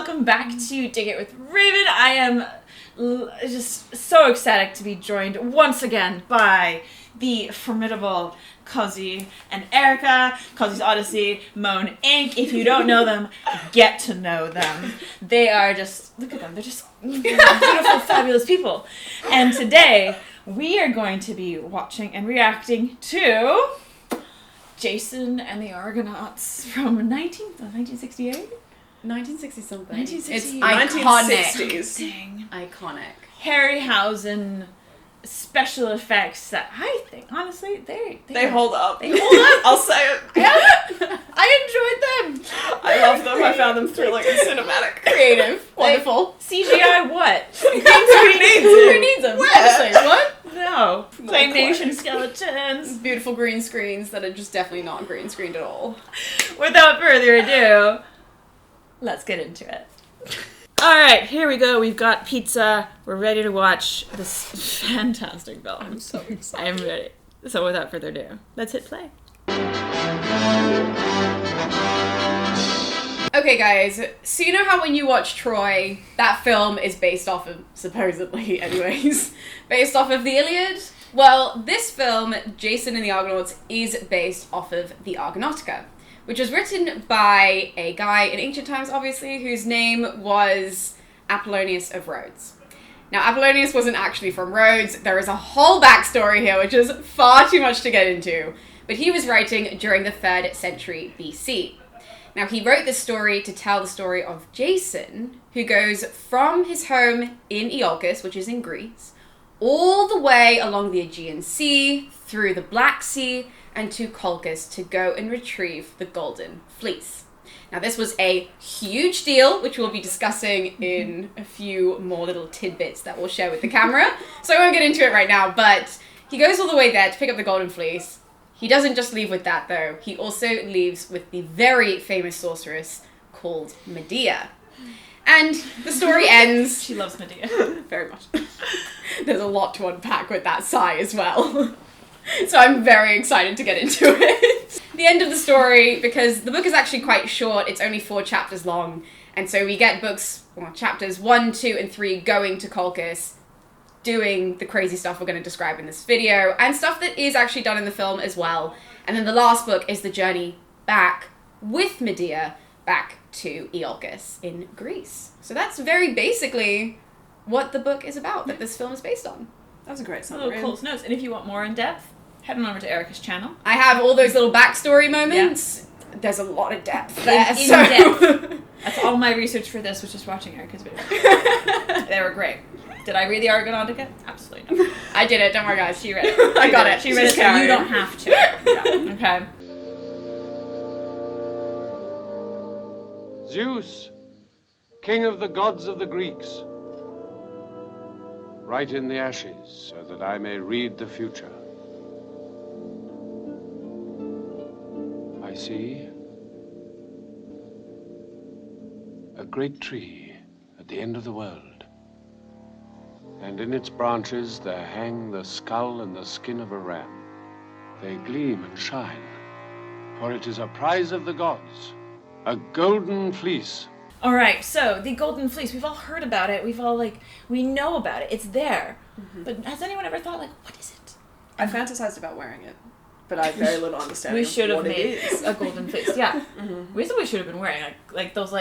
welcome back to Dig It with Raven. I am just so ecstatic to be joined once again by the formidable Cosi and Erica, Cosi's Odyssey, Moan Inc. If you don't know them, get to know them. They are just, look at them, they're just beautiful, fabulous people. And today, we are going to be watching and reacting to Jason and the Argonauts from 1968? 1960 something. 1960. It's iconic. 1960s. Iconic. Harryhausen special effects that I think, honestly, they hold up. They hold up. I'll say it. I enjoyed them. I love them. I found them thrilling and cinematic. Creative. Wonderful. CGI what? Who needs them? Where? Honestly, what? No. Claymation skeletons. Beautiful green screens that are just definitely not green screened at all. Without further ado, let's get into it. Alright, here we go. We've got pizza. We're ready to watch this fantastic film. I'm so excited. I'm ready. So without further ado, let's hit play. Okay, guys, so you know how when you watch Troy, that film is based off of, supposedly anyways, based off of the Iliad? Well, this film, Jason and the Argonauts, is based off of the Argonautica, which was written by a guy in ancient times, obviously, whose name was Apollonius of Rhodes. Now, Apollonius wasn't actually from Rhodes. There is a whole backstory here, which is far too much to get into, but he was writing during the 3rd century BC. Now, he wrote this story to tell the story of Jason, who goes from his home in Iolcus, which is in Greece, all the way along the Aegean Sea, through the Black Sea, and to Colchis to go and retrieve the Golden Fleece. Now, this was a huge deal, which we'll be discussing in a few more little tidbits that we'll share with the camera. So I won't get into it right now, but he goes all the way there to pick up the Golden Fleece. He doesn't just leave with that, though. He also leaves with the very famous sorceress called Medea. And the story ends... She loves Medea. Very much. There's a lot to unpack with that sigh as well. So I'm very excited to get into it. The end of the story, because the book is actually quite short, it's only 4 chapters long, and so we get chapters 1, 2, and 3 going to Colchis, doing the crazy stuff we're going to describe in this video, and stuff that is actually done in the film as well. And then the last book is the journey back with Medea, back to Iolcus in Greece. So that's very basically what the book is about, that this film is based on. That was a great Little summary. Cole's notes. And if you want more in depth, head on over to Erica's channel. I have all those little backstory moments. Yeah. There's a lot of depth there. In depth. That's all my research for this was just watching Erica's videos. They were great. Did I read the Argonautica? Absolutely not. I did it. Don't worry, guys. She read it. I got it. She read it, so you don't have to. Yeah. Okay. Zeus, king of the gods of the Greeks, write in the ashes so that I may read the future. I see a great tree at the end of the world, and in its branches there hang the skull and the skin of a ram. They gleam and shine, for it is a prize of the gods, a golden fleece. All right, so the Golden Fleece, we've all heard about it. We know about it. It's there. Mm-hmm. But has anyone ever thought, what is it? I fantasized about wearing it, but I have very little understanding We should of have what made it is. a Golden Fleece, yeah. Mm-hmm. We should have been wearing like those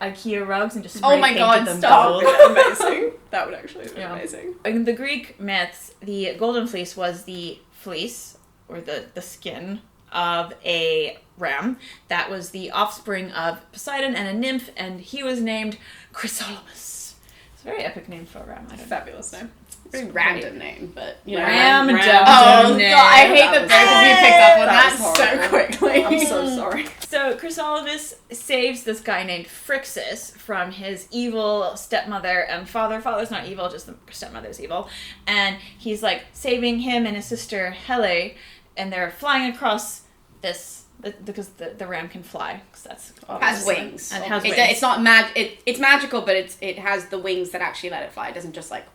IKEA rugs and just Oh my God, them stop. gold. Amazing. That would actually be amazing. In the Greek myths, the Golden Fleece was the fleece, or the skin, of a ram that was the offspring of Poseidon and a nymph, and he was named Chrysolomus. It's a very epic name for a ram. I don't know. Fabulous name. Pretty random name, but you know. Random Oh God, name. I hate that That both of you picked up on was that so quickly. I'm so sorry. So Chrysolomus saves this guy named Phrixus from his evil stepmother and father. Father's not evil, just the stepmother's evil. And he's saving him and his sister Hele, and they're flying across this because the ram can fly. Cause that's Has wings. And it has It's not it's magical, but it has the wings that actually let it fly. It doesn't just like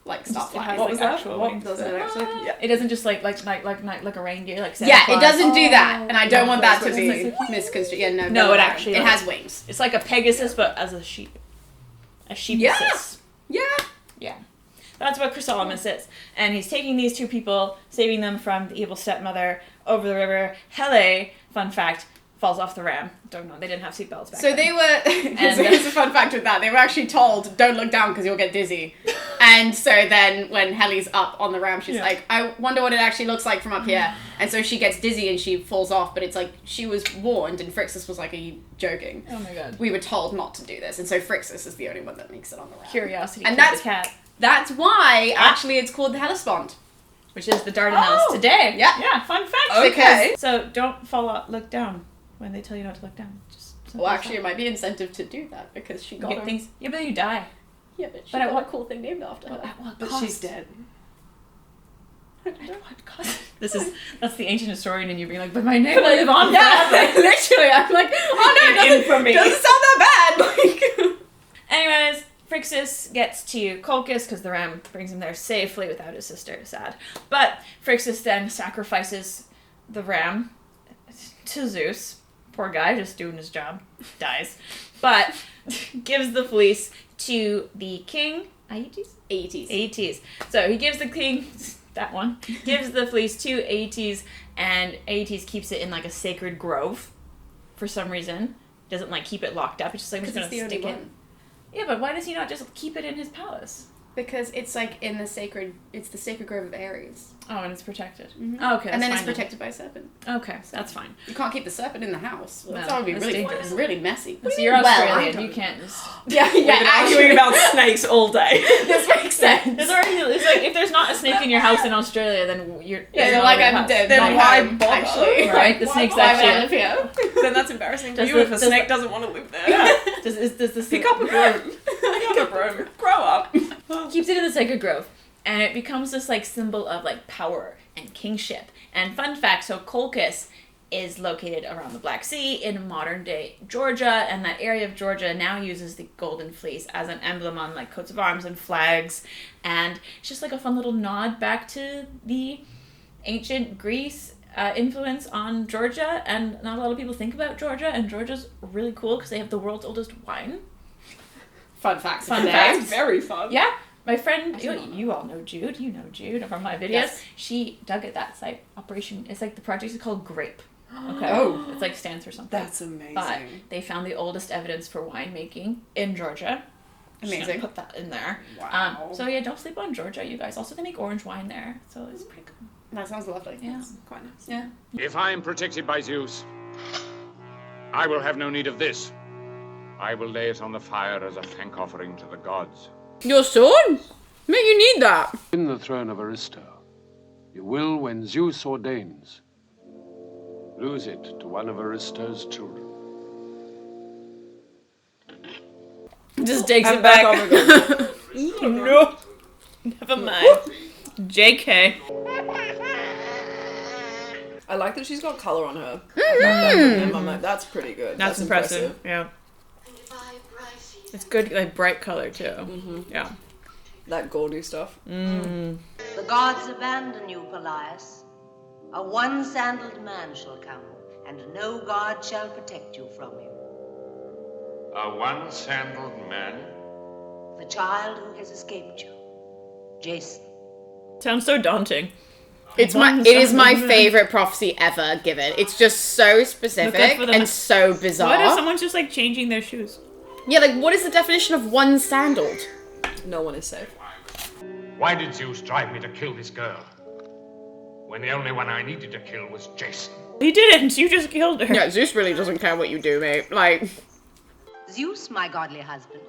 like start It flying. has, What like, was that? actual What wings. does it actually? Yeah. It doesn't just like a reindeer, like Santa Yeah, it Claus. doesn't do that, and I don't want that to that's be what it's misconstrued. Yeah, no, No, it actually, it like- has wings. It's like a Pegasus, but as a sheep. A sheepesis. Yeah. Yeah. That's what Chrysolomus is. And he's taking these two people, saving them from the evil stepmother over the river. Hele, fun fact, falls off the ram. Don't know, they didn't have seatbelts back So then. they were. And- Here's a fun fact with that. They were actually told, "Don't look down because you'll get dizzy." And so then, when Helly's up on the ram, she's Yeah. like, "I wonder what it actually looks like from up here." And so she gets dizzy and she falls off. But it's like she was warned, and Phrixus was like, "Are you joking?" Oh my god. We were told not to do this, and so Phrixus is the only one that makes it on the ram. Curiosity And killed that's- the cat. That's why actually it's called the Hellespont. Which is the Dardanelles Oh! today. Yeah. Yeah, fun fact. Okay. So don't fall out, look down when they tell you not to look down. Just Well, actually, it might be incentive to do that because she got get her. things. Yeah, but then you die. Yeah, but she But at got what- a cool thing named after her. At what But cost? she's dead. At what cost? That's the ancient historian in you being like, but my name will live on Yeah, forever. literally. I'm like, oh no, In infamy. doesn't sound that bad. Like, Anyways, Phrixus gets to Colchis because the ram brings him there safely without his sister. Sad. But Phrixus then sacrifices the ram to Zeus. Poor guy, just doing his job. Dies. But gives the fleece to the king. Aeetes? 80s. Aeetes. So he gives the king, that one, gives the fleece to Aeetes, and Aeetes keeps it in like a sacred grove for some reason. Doesn't like keep it locked up. It's just like, I'm just Because gonna it's the stick only it. one. Yeah, but why does he not just keep it in his palace? Because it's like in the sacred, it's the sacred grove of Ares. Oh, and it's protected. Mhm. Oh, okay, And then that's it's fine protected by a serpent. Okay, that's fine. You can't keep the serpent in the house. No, that would be that's really, dangerous. really messy. So you're Well, I Australian. don't You can't just. Yeah, We've been arguing about snakes all day. This makes sense. There's already. It's like if there's not a snake in your house in Australia, then you're. Yeah, it's they're not like, in your I'm house. dead. Then not why home, bother? actually. Right, the Why snake's bother? actually. I live here. Then that's embarrassing for Does you the- if a does snake the- doesn't want to live there. Yeah. Does this Pick up a broom. Pick up a broom. Grow up. keeps it in the sacred grove, and it becomes this like symbol of like power and kingship. And fun fact, so Colchis is located around the Black Sea in modern day Georgia, and that area of Georgia now uses the golden fleece as an emblem on like coats of arms and flags, and it's just like a fun little nod back to the ancient Greece influence on Georgia. And not a lot of people think about Georgia, and Georgia's really cool because they have the world's oldest wine. Fun facts. Fun today. facts. That's very fun. Yeah, my friend, I didn't know you all know Jude. You know Jude from my videos. Yes. She dug at that site. Operation. It's like the project is called Grape. Okay. Oh. It's like stands for something. That's amazing. But they found the oldest evidence for winemaking in Georgia. Just gonna Amazing. put that in there. Wow. So yeah, don't sleep on Georgia, you guys. Also, they make orange wine there, so it's pretty good. That sounds lovely. Yeah. Quite nice. Yeah. If I am protected by Zeus, I will have no need of this. I will lay it on the fire as a thank offering to the gods. Your sword? Mate, you need that. In the throne of Aristo, you will, when Zeus ordains, lose it to one of Aristo's children. Just takes And it back. back over No. Never mind. JK. I like that she's got colour on her. I'm like, that's pretty good. That's impressive. Yeah. It's good, like bright color too. Yeah. That gaudy stuff. The gods abandon you, Polias. A one-sandaled man shall come, and no god shall protect you from him. A one-sandaled man? The child who has escaped you, Jason. Sounds so daunting. It is my favorite prophecy ever given. It's just so specific for the and so bizarre. What if someone's just like changing their shoes? Yeah, like what is the definition of one sandaled? No one is safe. Why did Zeus drive me to kill this girl, when the only one I needed to kill was Jason? He didn't. You just killed her. Yeah, Zeus really doesn't care what you do, mate. Like, Zeus, my godly husband,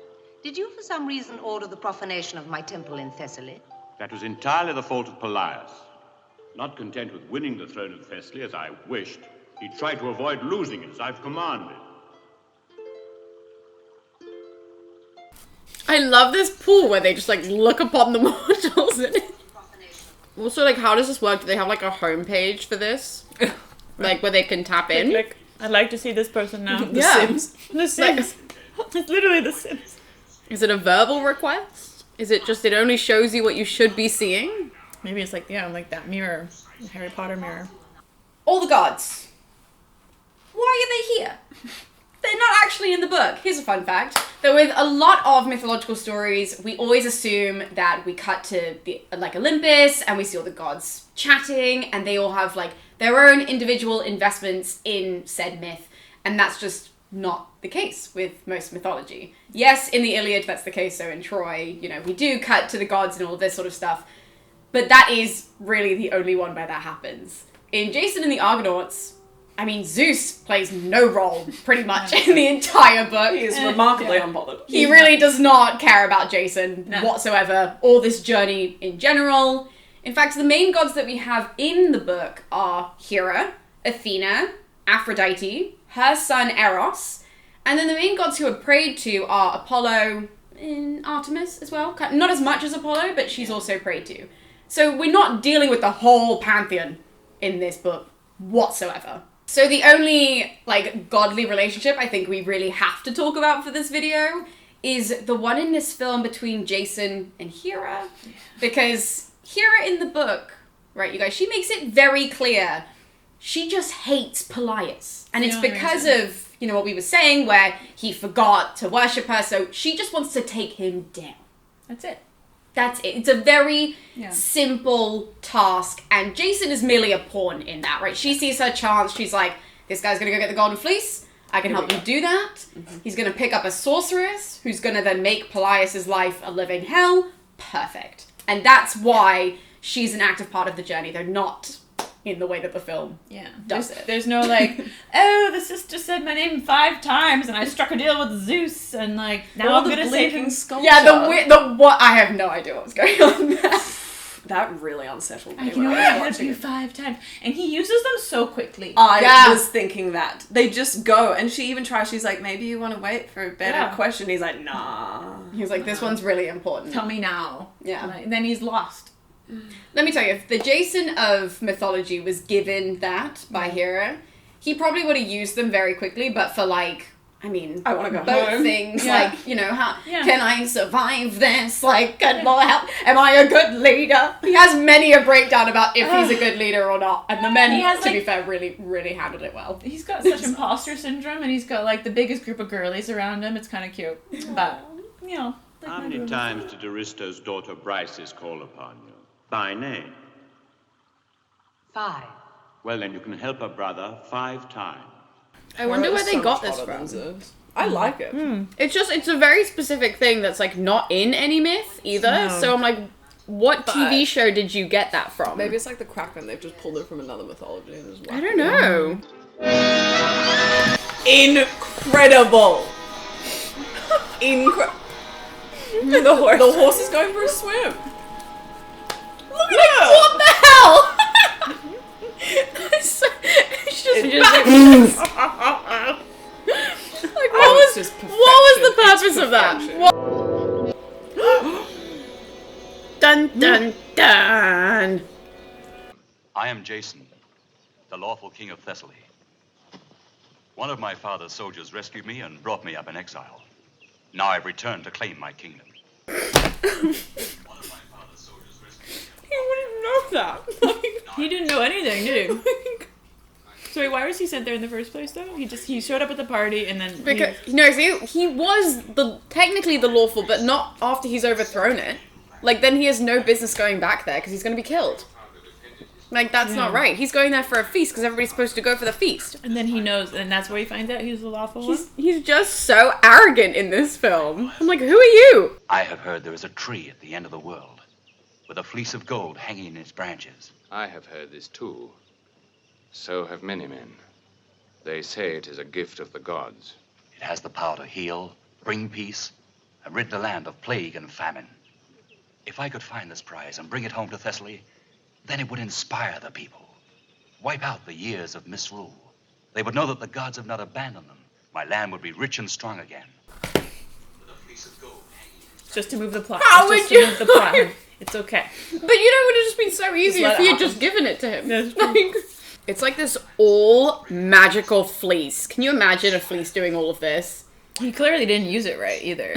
did you for some reason order the profanation of my temple in Thessaly? That was entirely the fault of Polias. Not content with winning the throne of Thessaly as I wished, he tried to avoid losing it as I've commanded. I love this pool where they just like look upon the mortals in it. Also, like, how does this work? Do they have like a homepage for this? Like where they can tap in? Click. I'd like to see this person now. The Yeah. Sims. The Sims. It's literally The Sims. Is it a verbal request? Is it just it only shows you what you should be seeing? Maybe it's like that mirror, the Harry Potter mirror. All the gods. Why are they here? They're not actually in the book. Here's a fun fact. That with a lot of mythological stories, we always assume that we cut to Olympus and we see all the gods chatting and they all have their own individual investments in said myth. And that's just not the case with most mythology. Yes, in the Iliad that's the case, so in Troy, we do cut to the gods and all this sort of stuff. But that is really the only one where that happens. In Jason and the Argonauts, Zeus plays no role, pretty much, in the entire book. He is remarkably unbothered. He really does not care about Jason whatsoever, or this journey in general. In fact, the main gods that we have in the book are Hera, Athena, Aphrodite, her son Eros, and then the main gods who are prayed to are Apollo and Artemis as well. Not as much as Apollo, but she's also prayed to. So we're not dealing with the whole pantheon in this book whatsoever. So the only, godly relationship I think we really have to talk about for this video is the one in this film between Jason and Hera. Because Hera in the book, right, you guys, she makes it very clear she just hates Pelias. And it's because of, what we were saying, where he forgot to worship her, so she just wants to take him down. That's it. That's it. It's a very simple task, and Jason is merely a pawn in that, right? She sees her chance. She's like, this guy's going to go get the Golden Fleece. I can help you do that. Mm-hmm. He's going to pick up a sorceress who's going to then make Pelias' life a living hell. Perfect. And that's why she's an active part of the journey. They're not in the way that the film does it. There's no the sister said my name 5 times and I struck a deal with Zeus and now I'm gonna save him. Sculpture. Yeah, the what? I have no idea what was going on there. That really unsettled me. I can only help you 5 times, and he uses them so quickly. I was thinking that they just go, and she even tries. She's like, maybe you want to wait for a better question. He's like, nah. He's like, this one's really important. Tell me now. Yeah. And then he's lost. Let me tell you, if the Jason of mythology was given that by Hera, he probably would have used them very quickly, but for I want to go boat home. Things, how can I survive this? Get more help. Am I a good leader? He has many a breakdown about if he's a good leader or not, and the men, to be fair, really, really handled it well. He's got such imposter syndrome, and he's got the biggest group of girlies around him. It's kind of cute, but how many times did Aristo's daughter Briseis call upon you? By name? 5. Well, then you can help a brother 5 times. I wonder where they got this from. I like it. It's a very specific thing that's not in any myth either. No. So I'm like, what TV show did you get that from? Maybe it's like the Kraken. They've just pulled it from another mythology. I don't know. Incredible. The horse is going for a swim. Look at her! What the hell? It's just what was the purpose of that? Dun dun dun. I am Jason, the lawful king of Thessaly. One of my father's soldiers rescued me and brought me up in exile. Now I've returned to claim my kingdom. He wouldn't know that. He didn't know anything, did he? So wait, why was he sent there in the first place, though? He showed up at the party and then... He was technically the lawful, but not after he's overthrown it. Then he has no business going back there because he's going to be killed. That's not right. He's going there for a feast because everybody's supposed to go for the feast. And then he knows, and that's where he finds out he's the lawful one? He's just so arrogant in this film. I'm like, who are you? I have heard there is a tree at the end of the world with a fleece of gold hanging in its branches. I have heard this too. So have many men. They say it is a gift of the gods. It has the power to heal, bring peace, and rid the land of plague and famine. If I could find this prize and bring it home to Thessaly, then it would inspire the people. Wipe out the years of misrule. They would know that the gods have not abandoned them. My land would be rich and strong again. With a fleece of gold hanging. Just to move the plot. How would you? Move the plot. It's okay. But it would have just been so easy if he had just given it to him. It's like this all magical fleece. Can you imagine a fleece doing all of this? He clearly didn't use it right either.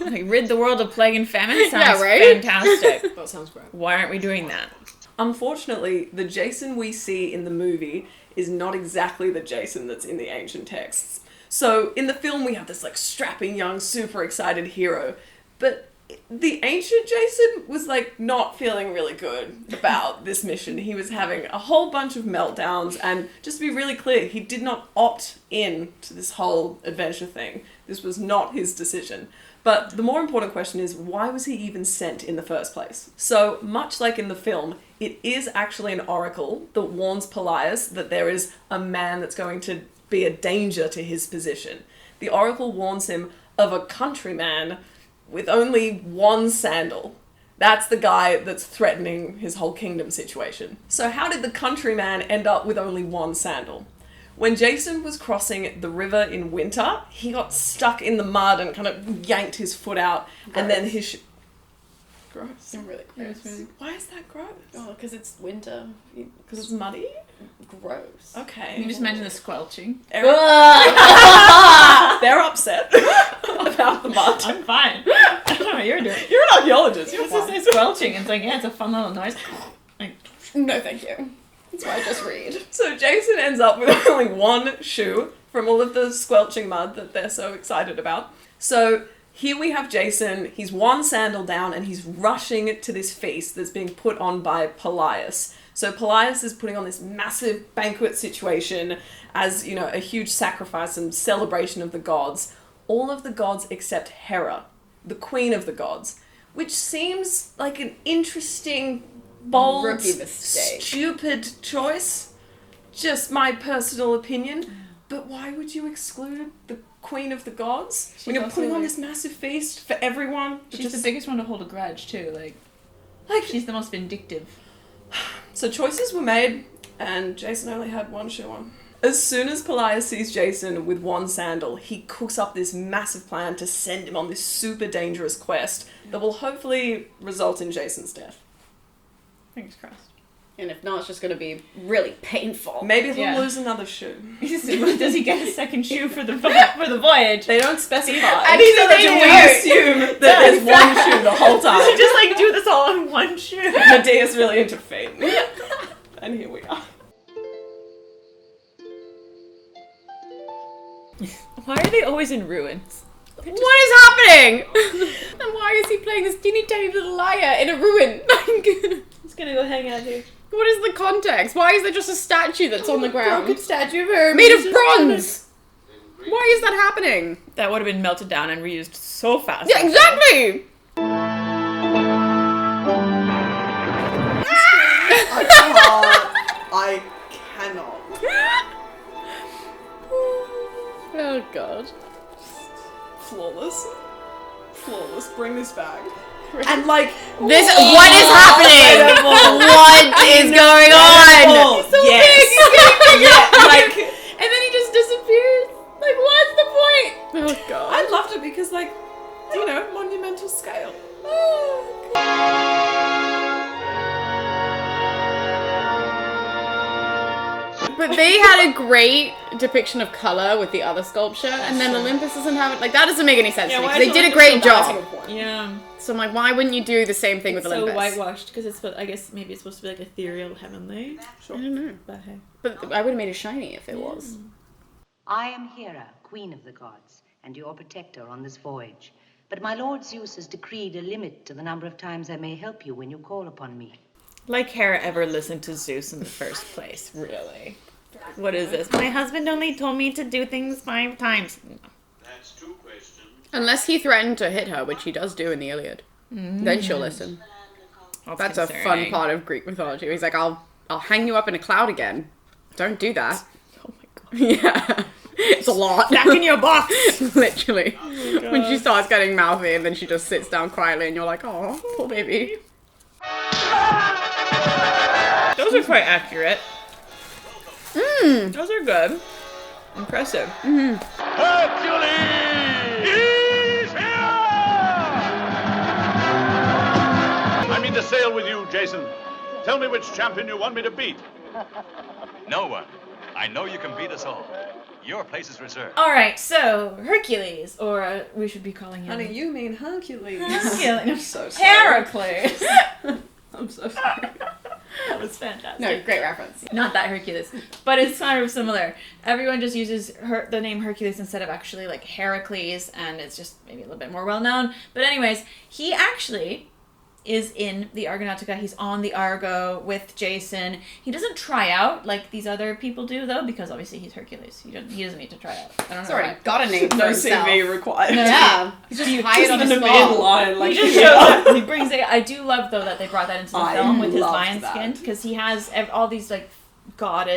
Like, rid the world of plague and famine sounds Yeah, right? fantastic. That sounds great. Why aren't we doing that? Unfortunately, the Jason we see in the movie is not exactly the Jason that's in the ancient texts. So in the film we have this like strapping young, super excited hero, but the ancient Jason was like not feeling really good about this mission. He was having a whole bunch of meltdowns, and just to be really clear, he did not opt in to this whole adventure thing. This was not his decision. But the more important question is, why was he even sent in the first place? So, much like in the film, it is actually an oracle that warns Polias that there is a man that's going to be a danger to his position. The oracle warns him of a countryman with only one sandal. That's the guy that's threatening his whole kingdom situation. So how did the countryman end up with only one sandal? When Jason was crossing the river in winter, he got stuck in the mud and kind of yanked his foot out, and then his gross. Really gross. Why is that gross? Oh, because it's winter. Because it's muddy? Gross. Okay. Can you just mention the squelching? They're upset about the mud. I'm fine. I don't know what you're doing. You're an archaeologist. You're It's just fine. like squelching. It's like, yeah, it's a fun little noise. Like, No, thank you. That's why I just read. So Jason ends up with only one shoe from all of the squelching mud that they're so excited about. So here we have Jason, he's one sandal down and he's rushing to this feast that's being put on by Polias. So Polias is putting on this massive banquet situation as, you know, a huge sacrifice and celebration of the gods. All of the gods except Hera, the queen of the gods, which seems like an interesting, bold, Rookie mistake. stupid choice. Just my personal opinion. But why would you exclude the queen of the gods when you're also, putting on like- this massive feast for everyone? she's the biggest one to hold a grudge, too. Like, she's the most vindictive. So choices were made, and Jason only had one shoe on. As soon as Polias sees Jason with one sandal, he cooks up this massive plan to send him on this super dangerous quest that will hopefully result in Jason's death. Fingers crossed. And if not, it's just going to be really painful. Maybe he'll Yeah. lose another shoe. Does he get a second shoe for the voyage? They don't specify. And he's so an we idiot. assume that there's one shoe the whole time. Just like do this all on one shoe. Medea's really into fate. And here we are. Why are they always in ruins? What is happening? And why is he playing this teeny tiny little lyre in a ruin? Just gonna go hang out here. What is the context? Why is there just a statue that's on the ground? Broken statue of her. Made of bronze! Why is that happening? That would have been melted down and reused so fast. Yeah, exactly! I cannot. Oh god. Flawless. Flawless. Bring this back. And like, What is happening? What is going on? so yes. Yeah, like, And then he just disappears. Like, what's the point? Oh god. I loved it because, like, you know, monumental scale. But they had a great depiction of color with the other sculpture, and then Olympus doesn't have it. Like, that doesn't make any sense to me, 'cause they did a great job. Yeah. So I'm like, why wouldn't you do the same thing with So Olympus? whitewashed because it's. I guess maybe it's supposed to be like ethereal, heavenly. I don't know. But hey. But I would have made it shiny if it was. I am Hera, queen of the gods, and your protector on this voyage. But my lord Zeus has decreed a limit to the number of times I may help you when you call upon me. Like Hera ever listened to Zeus in the first place, really. What is this? My husband only told me to do things 5 times. That's 2 questions. Unless he threatened to hit her, which he does do in the Iliad. Then she'll listen. That's a fun part of Greek mythology. He's like, I'll hang you up in a cloud again. Don't do that. Oh my god. Yeah. It's a lot. Back in your box! Literally. When she starts getting mouthy and then she just sits down quietly and you're like, oh, poor baby. Those are quite accurate. Those are good. Impressive. Hercules is here! I mean to sail with you, Jason. Tell me which champion you want me to beat. No one. I know you can beat us all. Your place is reserved. All right, so Hercules, or we should be calling him Honey, you mean Hercules. Hercules. I'm so sorry. Heracles. I'm so sorry. That was fantastic. No, great reference. Not that Hercules, but it's kind of similar. Everyone just uses the name Hercules instead of actually like Heracles, and it's just maybe a little bit more well known. But anyways, he actually is in the Argonautica. He's on the Argo with Jason. He doesn't try out like these other people do, though, because obviously he's Hercules. He doesn't need to try out. I don't know. He's already why. got a name for No himself. CV required. Yeah. He's just hired on a Just in spot. line, like, He just here. shows up. He brings it. I do love though that they brought that into the I film with his loved lion that. skin, because he has all these like god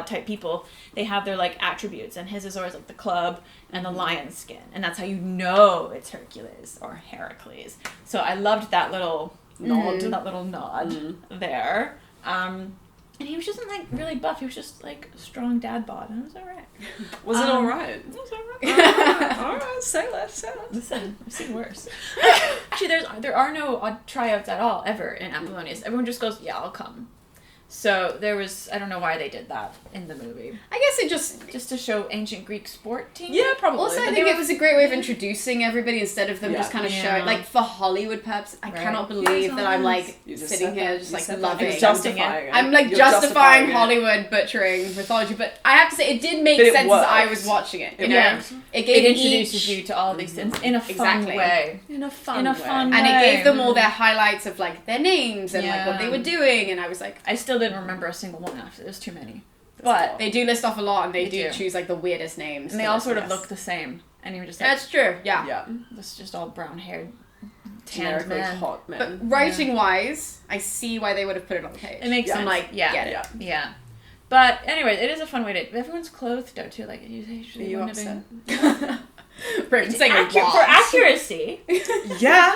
type people. They have their like attributes, and his is always like the club and the lion skin, and that's how you know it's Hercules or Heracles. So I loved that little nod, there. And he was just like really buff. He was just like a strong dad bod, and it was alright. Was it alright? It was alright. Alright, say less. Listen, I've seen worse. Actually, there are no odd tryouts at all ever in Apollonius. Everyone just goes, yeah, I'll come. So there was, I don't know why they did that in the movie. I guess it just to show ancient Greek sport team. Yeah, probably. Also, I But think they it was a great way of introducing everybody instead of them Yeah. just kind of Yeah. showing, like, for Hollywood purposes. I Right. cannot believe that I'm, like, You just sitting said here that. just, You like, said that. loving You're it. justifying it. I'm, like, You're justifying it. Hollywood butchering mythology, but I have to say, it did make But it sense as I worked. was watching it, you It know? worked. It gave It introduces each- you to all these things in a fun Exactly. way. In a fun In a way. fun And it way. gave them all their highlights of, like, their names and, like, what they Yeah. were doing, and I was like, I still didn't remember a single one after. There's too many. But they do list off a lot, and they They do do. choose, like, the weirdest names. and they so all that's- sort of yes. look the same. And you were just like, That's true, yeah. Yeah. it's just all brown haired, tanned Generically men. hot man. But writing-wise, I see why they would have put it on the page. It makes Yeah. sense. I'm like, yeah, get it. Yeah. yeah. But anyway, it is a fun way to. Everyone's clothed out too. Like it Are usually you wouldn't have upset? been. Raven saying a For lot. accuracy, Yeah.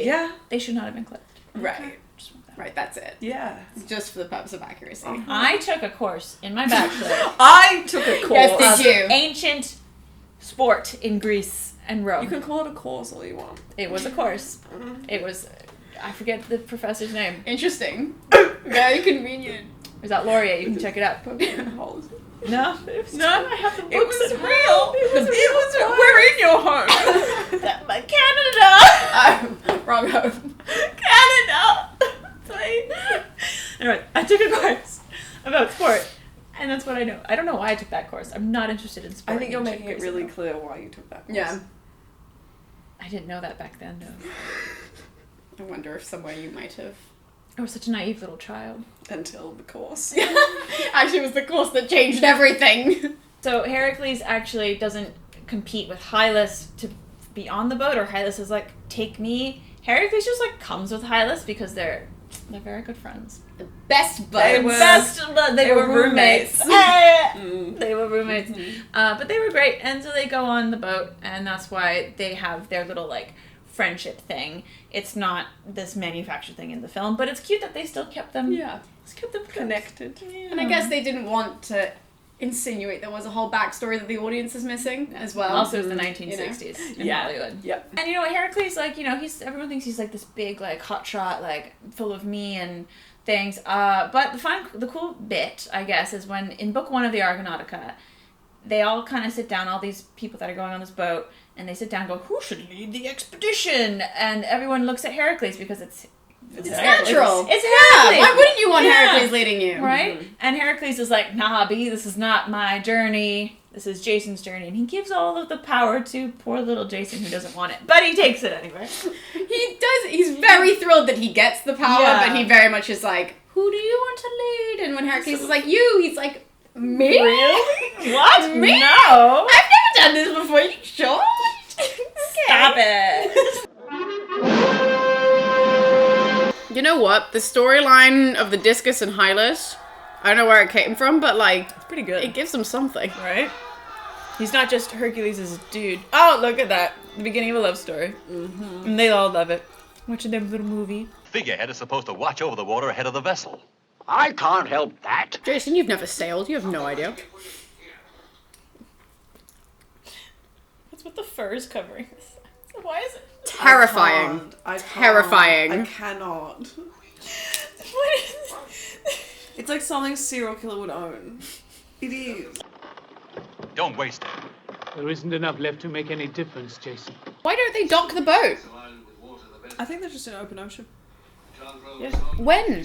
yeah, they should not have been clothed. Right. Just want that. Right, that's it. Yeah. Just for the purpose of accuracy. I took a course in my bachelor I took a course. Yes, did you? ancient sport in Greece and Rome. You can call it a course all you want. It was a course. It was. I forget the professor's name. Interesting. Very convenient. It was at Laurier. You can check it out. Holes. No, no, I have the books. It was at real. home. It was. We're in your home. That, but Canada. Wrong home. Canada. Please. Anyway, I took a course about sport, and that's what I know. I don't know why I took that course. I'm not interested in sport. I think you're in making it Greece really at all. clear why you took that course. Yeah. I didn't know that back then, though. I wonder if somewhere you might have. I was such a naive little child. Until the course. Actually, it was the course that changed everything. So Heracles actually doesn't compete with Hylas to be on the boat, or Hylas is like, take me. Heracles just like comes with Hylas because they're very good friends. The best buds. They were- They were roommates. Mm. They were roommates. But they were great, and so they go on the boat, and that's why they have their little like friendship thing. It's not this manufactured thing in the film, but it's cute that they still kept them. Yeah. It's kept them Connected. Yeah. And I guess they didn't want to insinuate there was a whole backstory that the audience is missing as well. Also, it's the 1960s in Yeah. Hollywood. Yep. And you know what, Heracles, like, you know, everyone thinks he's like this big, like, hotshot, like, full of me and things. But the cool bit, I guess, is when in book 1 of the Argonautica, they all kind of sit down, all these people that are going on this boat, and they sit down and go, who should lead the expedition? And everyone looks at Heracles because it's natural. It's Yeah, Heracles. why wouldn't you want Yeah. Heracles leading you? Right? And Heracles is like, nah, B, this is not my journey. This is Jason's journey. And he gives all of the power to poor little Jason who doesn't want it. But he takes it anyway. He does. He's very thrilled that he gets the power, Yeah. but he very much is like, who do you want to lead? And when Heracles is like, you, he's like, me? Really? What? Me? No. I've never done this before. You sure? Stop it. You know what? The storyline of the discus and Hylas, I don't know where it came from, but like, It's pretty good. it gives them something. Right? He's not just Hercules' dude. Oh, look at that. The beginning of a love story. Mm-hmm. And they all love it. Watching their little movie. Figurehead is supposed to watch over the water ahead of the vessel. I can't help that. Jason, you've never sailed. You have no idea. What's with the furs covering this? Why is it? Terrifying. I can't. Terrifying. I cannot. What is It's like something a serial killer would own. It is. Don't waste it. There isn't enough left to make any difference, Jason. Why don't they dock the boat? I think they're just in open ocean. Yeah. When?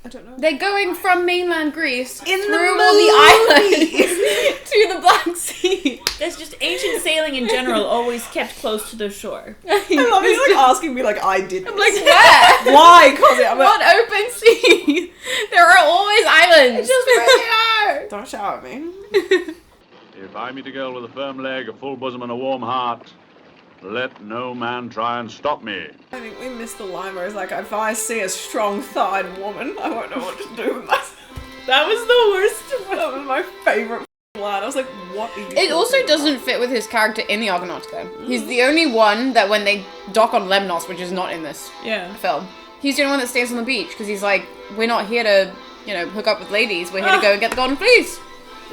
I don't know. They're going from mainland Greece In the through all the islands to the Black Sea. There's just ancient sailing in general always kept close to the shore. I love you like asking me like I did. I'm like, where? Why, Cosi? I'm like, What open sea? There are always islands. Just where they are. don't shout at me. If I meet a girl with a firm leg, a full bosom, and a warm heart, let no man try and stop me. I think we missed the line where it's like, if I see a strong-thighed woman, I won't know what to do with myself. That was the worst. That was my favourite line. I was like, what are you It also talking doesn't fit with his character in the Argonautica. He's the only one that when they dock on Lemnos, which is not in this Yeah. film, he's the only one that stays on the beach because he's like, we're not here to, hook up with ladies. We're here to go and get the golden fleece.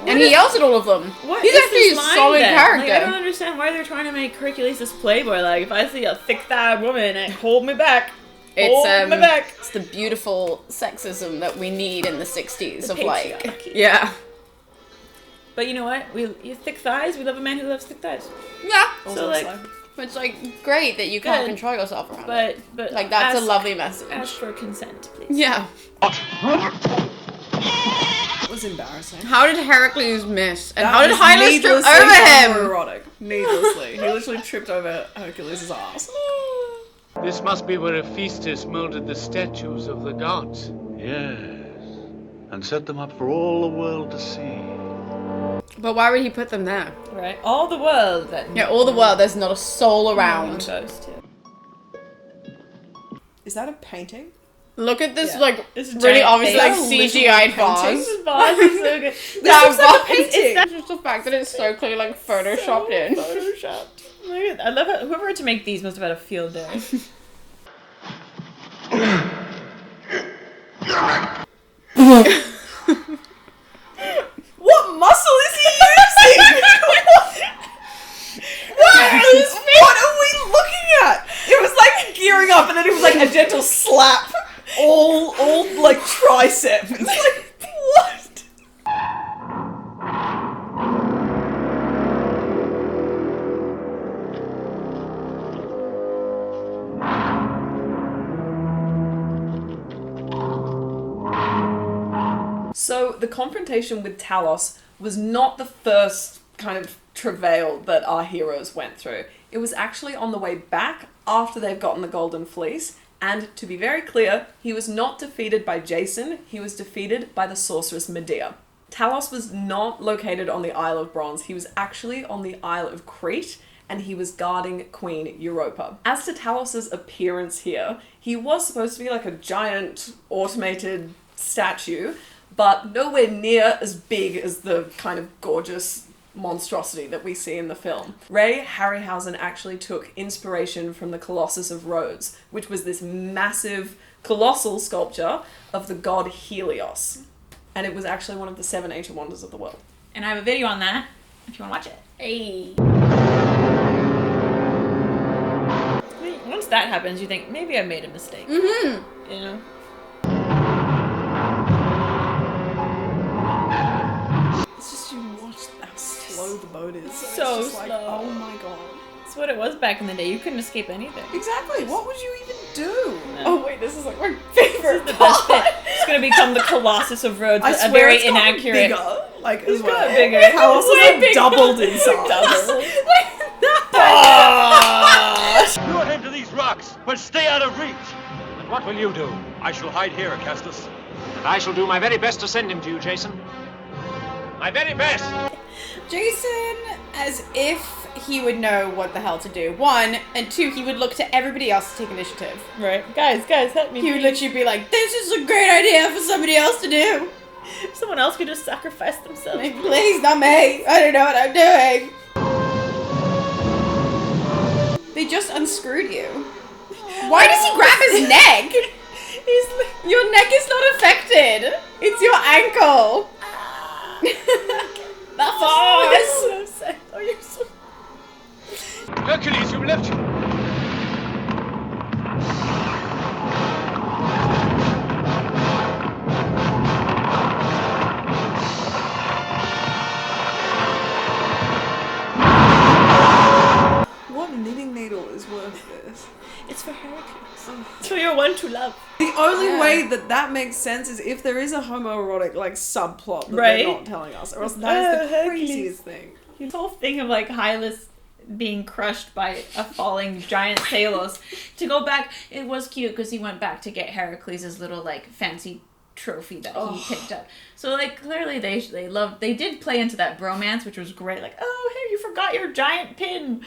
And he yells at all of them. What He's is actually this a line solid then? character. Like, I don't understand why they're trying to make Hercules this playboy. Like, if I see a thick-thighed woman, hold me back. Hold me back. It's the beautiful sexism that we need in the 60s The of like, patriarchy. yeah. But you know what? You thick thighs. We love a man who loves thick thighs. Yeah. So like, It's like great that you can't Good. control yourself around it. but Like that's a ask- lovely message. Ask for consent, please. Yeah. It was embarrassing. How did Heracles miss? And That how did was Hylas trip needlessly over him? homoerotic. Needlessly. He literally tripped over Hercules' ass. This must be where Hephaestus molded the statues of the gods. Yes, and set them up for all the world to see. But why would he put them there? Right. All the world. That Yeah, all the world, there's not a soul around. Ghost, yeah. Is that a painting? Look at this, Yeah. like, It's a really giant obvious, like, face. CGI Painting. vase. This vase is so good. That looks like a vase. painting. It's just the fact that it's so clearly, like, photoshopped in. Photoshopped. Look at- I love it. Whoever had to make these must have had a field day. What muscle is he using? What are we looking at? It was like gearing up and then it was like a gentle slap. All like tricep. It's like, what? So the confrontation with Talos was not the first kind of travail that our heroes went through. It was actually on the way back after they've gotten the Golden Fleece. And to be very clear, he was not defeated by Jason, he was defeated by the sorceress Medea. Talos was not located on the Isle of Bronze, he was actually on the Isle of Crete, and he was guarding Queen Europa. As to Talos's appearance here, he was supposed to be like a giant automated statue, but nowhere near as big as the kind of gorgeous monstrosity that we see in the film. Ray Harryhausen actually took inspiration from the Colossus of Rhodes, which was this massive, colossal sculpture of the god Helios. And it was actually one of the 7 ancient wonders of the world. And I have a video on that if you want to watch it. Hey. Once that happens, you think, maybe I made a mistake. Mm-hmm. You know? It's just you watch how slow the boat is. So it's just like, slow. oh my god. That's what it was back in the day. You couldn't escape anything. Exactly, what would you even do? Oh wait, this is like my favorite The best bit. It's going to become the Colossus of Rhodes, I a swear very it's gotten inaccurate. bigger, like It's as well. gotten bigger. Talos is Way like bigger. doubled in size. Doubled. Lure him to these rocks, but stay out of reach. And what will you do? I shall hide here, Acastus. And I shall do my very best to send him to you, Jason. My very best. Jason, as if he would know what the hell to do. 1, and 2, he would look to everybody else to take initiative. Right. Guys, help me. He would literally be like, this is a great idea for somebody else to do. Someone else could just sacrifice themselves. Like, please, not me. I don't know what I'm doing. They just unscrewed you. Why does he grab his neck? Your neck is not affected. It's your ankle. That's Oh, I'm so sad. Oh, you're so... Hercules, you left him. What is this? It's for Heracles. It's for your one to love. The only way that makes sense is if there is a homoerotic like subplot that Right. they're not telling us, or else that is the Hercules. craziest thing. This whole thing of like Hylas being crushed by a falling giant Salos. To go back, it was cute because he went back to get Heracles' little like fancy trophy that he picked up. So like clearly they did play into that bromance, which was great. Like, oh hey, you forgot your giant pin,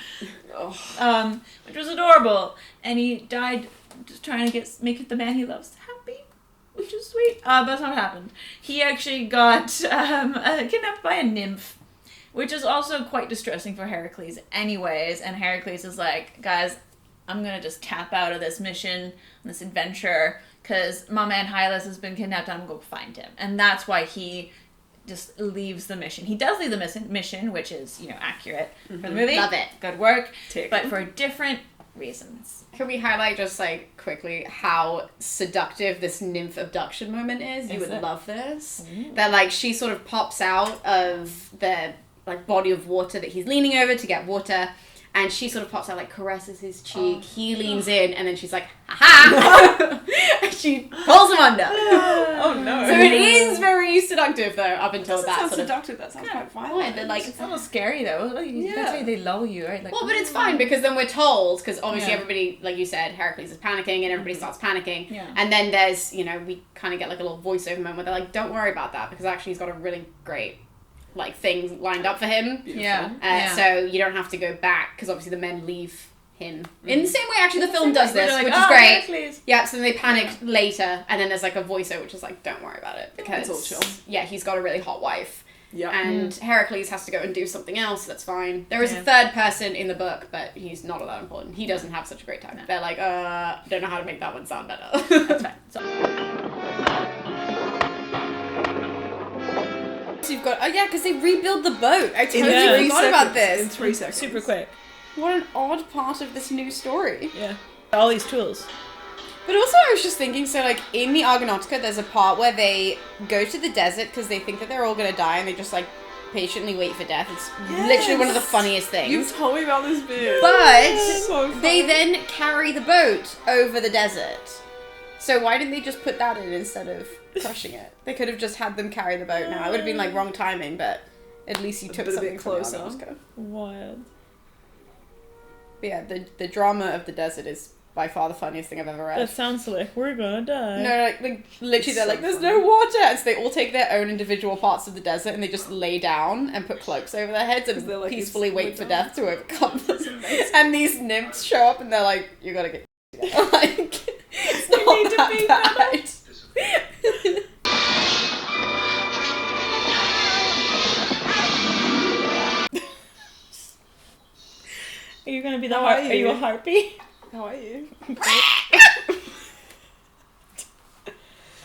which was adorable. And he died just trying to make the man he loves happy, which is sweet. But that's not what happened. He actually got kidnapped by a nymph, which is also quite distressing for Heracles anyways. And Heracles is like, guys, I'm gonna just tap out of this mission, this adventure, because my man Hylas has been kidnapped. I'm gonna go find him. And that's why he just leaves the mission. He does leave the mission, which is, accurate for the movie. Love it. Good work. Tick. But for different reasons. Can we highlight just like quickly how seductive this nymph abduction moment is? You Is would it? love this. That like she sort of pops out of the like body of water that he's leaning over to get water, and she sort of pops out, like caresses his cheek. He leans in, and then she's like, "Ha!" And she pulls him under. Oh no. So it is very seductive though, up until That that sounds sort of. seductive. That sounds quite Yeah, violent. but like It's a little scary though. Like, that's why they lull you, right? Like, well, but it's fine because then we're told, because obviously Yeah. everybody, like you said, Heracles is panicking and everybody starts panicking. Yeah. And then there's, we kind of get like a little voiceover moment where they're like, don't worry about that because actually he's got a really great, like, thing lined up for him. Yeah. So you don't have to go back because obviously the men leave him. In the same way, actually, the film does They're this, like, which "Oh, is great. Heracles." Yeah, so then they panic later and then there's like a voiceover which is like, don't worry about it because, It's all chill. yeah, he's got a really hot wife. Yeah. And Heracles has to go and do something else, that's fine. There is a Yeah. third person in the book, but he's not all that important. He doesn't have such a great time. They're like, don't know how to make that one sound better. That's fine. So, So you've got, because they rebuild the boat. I totally Yeah. forgot about In this. 3 seconds. super quick. What an odd part of this new story. Yeah. All these tools. But also I was just thinking, so like in the Argonautica, there's a part where they go to the desert because they think that they're all going to die and they just like patiently wait for death. It's literally one of the funniest things. You've told me about this bit. But So funny. they then carry the boat over the desert. So why didn't they just put that in instead of crushing it? They could have just had them carry the boat now. It would have been like wrong timing, but at least you took bit a something bit from the closer. Argonautica. Wild. But yeah, the drama of the desert is by far the funniest thing I've ever read. That sounds like we're gonna die. No, like literally, they're so like, "There's funny. no water," and so they all take their own individual parts of the desert and they just lay down and put cloaks over their heads and they're like, peacefully "It's- wait we're for done." death to overcome them. And these nymphs show up and they're like, "You gotta get together." Like, it's need not to that be bad. Are you gonna be the How harp? are Are you a you? harpy? How are you?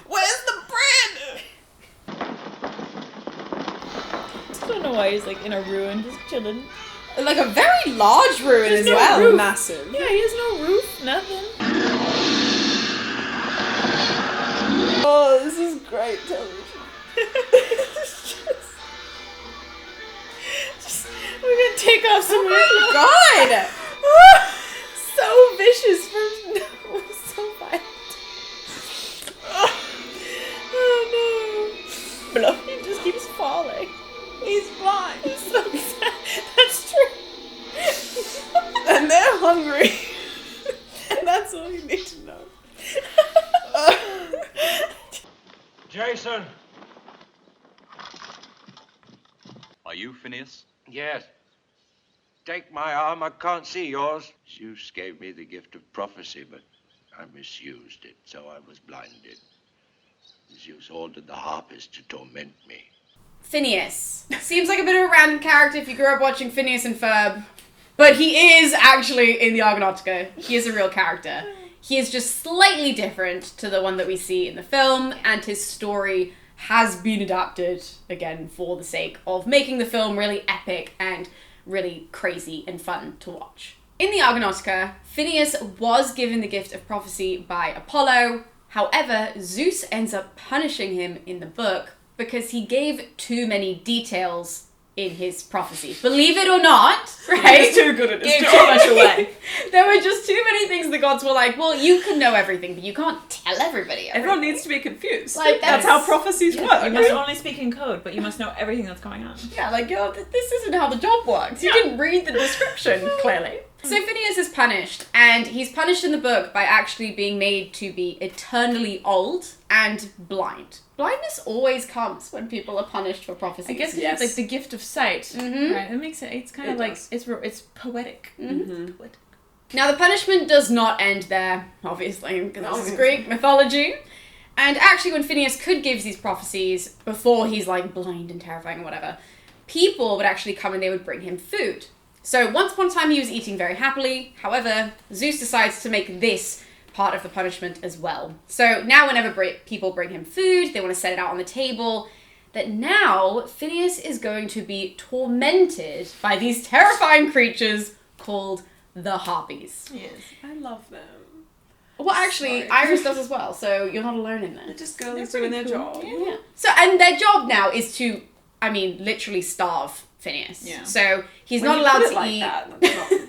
Where's the bread? I don't know why he's like in a ruin, just chilling. Like a very large ruin There's as no well. roof. Massive. Yeah, he has no roof, nothing. Oh, this is great television. We're gonna take off some Oh my god! so vicious for so violent. Oh no. Bluff, he just keeps falling. He's blind. He's so sad. That's true. And they're hungry. And that's all you need to know. Jason! Are you Phineas? Yes. Take my arm, I can't see yours. Zeus gave me the gift of prophecy, but I misused it, so I was blinded. Zeus ordered the harpists to torment me. Phineas. Seems like a bit of a random character if you grew up watching Phineas and Ferb. But he is actually in the Argonautica. He is a real character. He is just slightly different to the one that we see in the film, and his story has been adapted, again, for the sake of making the film really epic and really crazy and fun to watch. In the Argonautica, Phineas was given the gift of prophecy by Apollo. However, Zeus ends up punishing him in the book because he gave too many details in his prophecy. Believe it or not, right? He's too good at his Gave job. too much away. There were just too gods were like, well, you can know everything, but you can't tell everybody everything. Everyone needs to be confused. Like, that's how prophecies work. You must only speak in code, but you must know everything that's going on. Yeah, like, yo, this isn't how the job works. You didn't read the description, clearly. So Phineas is punished, and he's punished in the book by actually being made to be eternally old and blind. Blindness always comes when people are punished for prophecies. I guess it's like the gift of sight, right? It makes it's kind of like, does. it's poetic. Poetic. Now, the punishment does not end there, obviously, because this is Greek mythology. And actually, when Phineas could give these prophecies, before he's, like, blind and terrifying or whatever, people would actually come and they would bring him food. So, once upon a time, he was eating very happily. However, Zeus decides to make this part of the punishment as well. So, now whenever people bring him food, they want to set it out on the table, that now Phineas is going to be tormented by these terrifying creatures called the Harpies. Yes. I love them. Well, actually, Iris does as well, so you're not alone in there. Just girls doing their job. Yeah. So, and their job now is to, I mean, literally starve Phineas. Yeah. So, he's When not you allowed put it to like eat. that, that's not...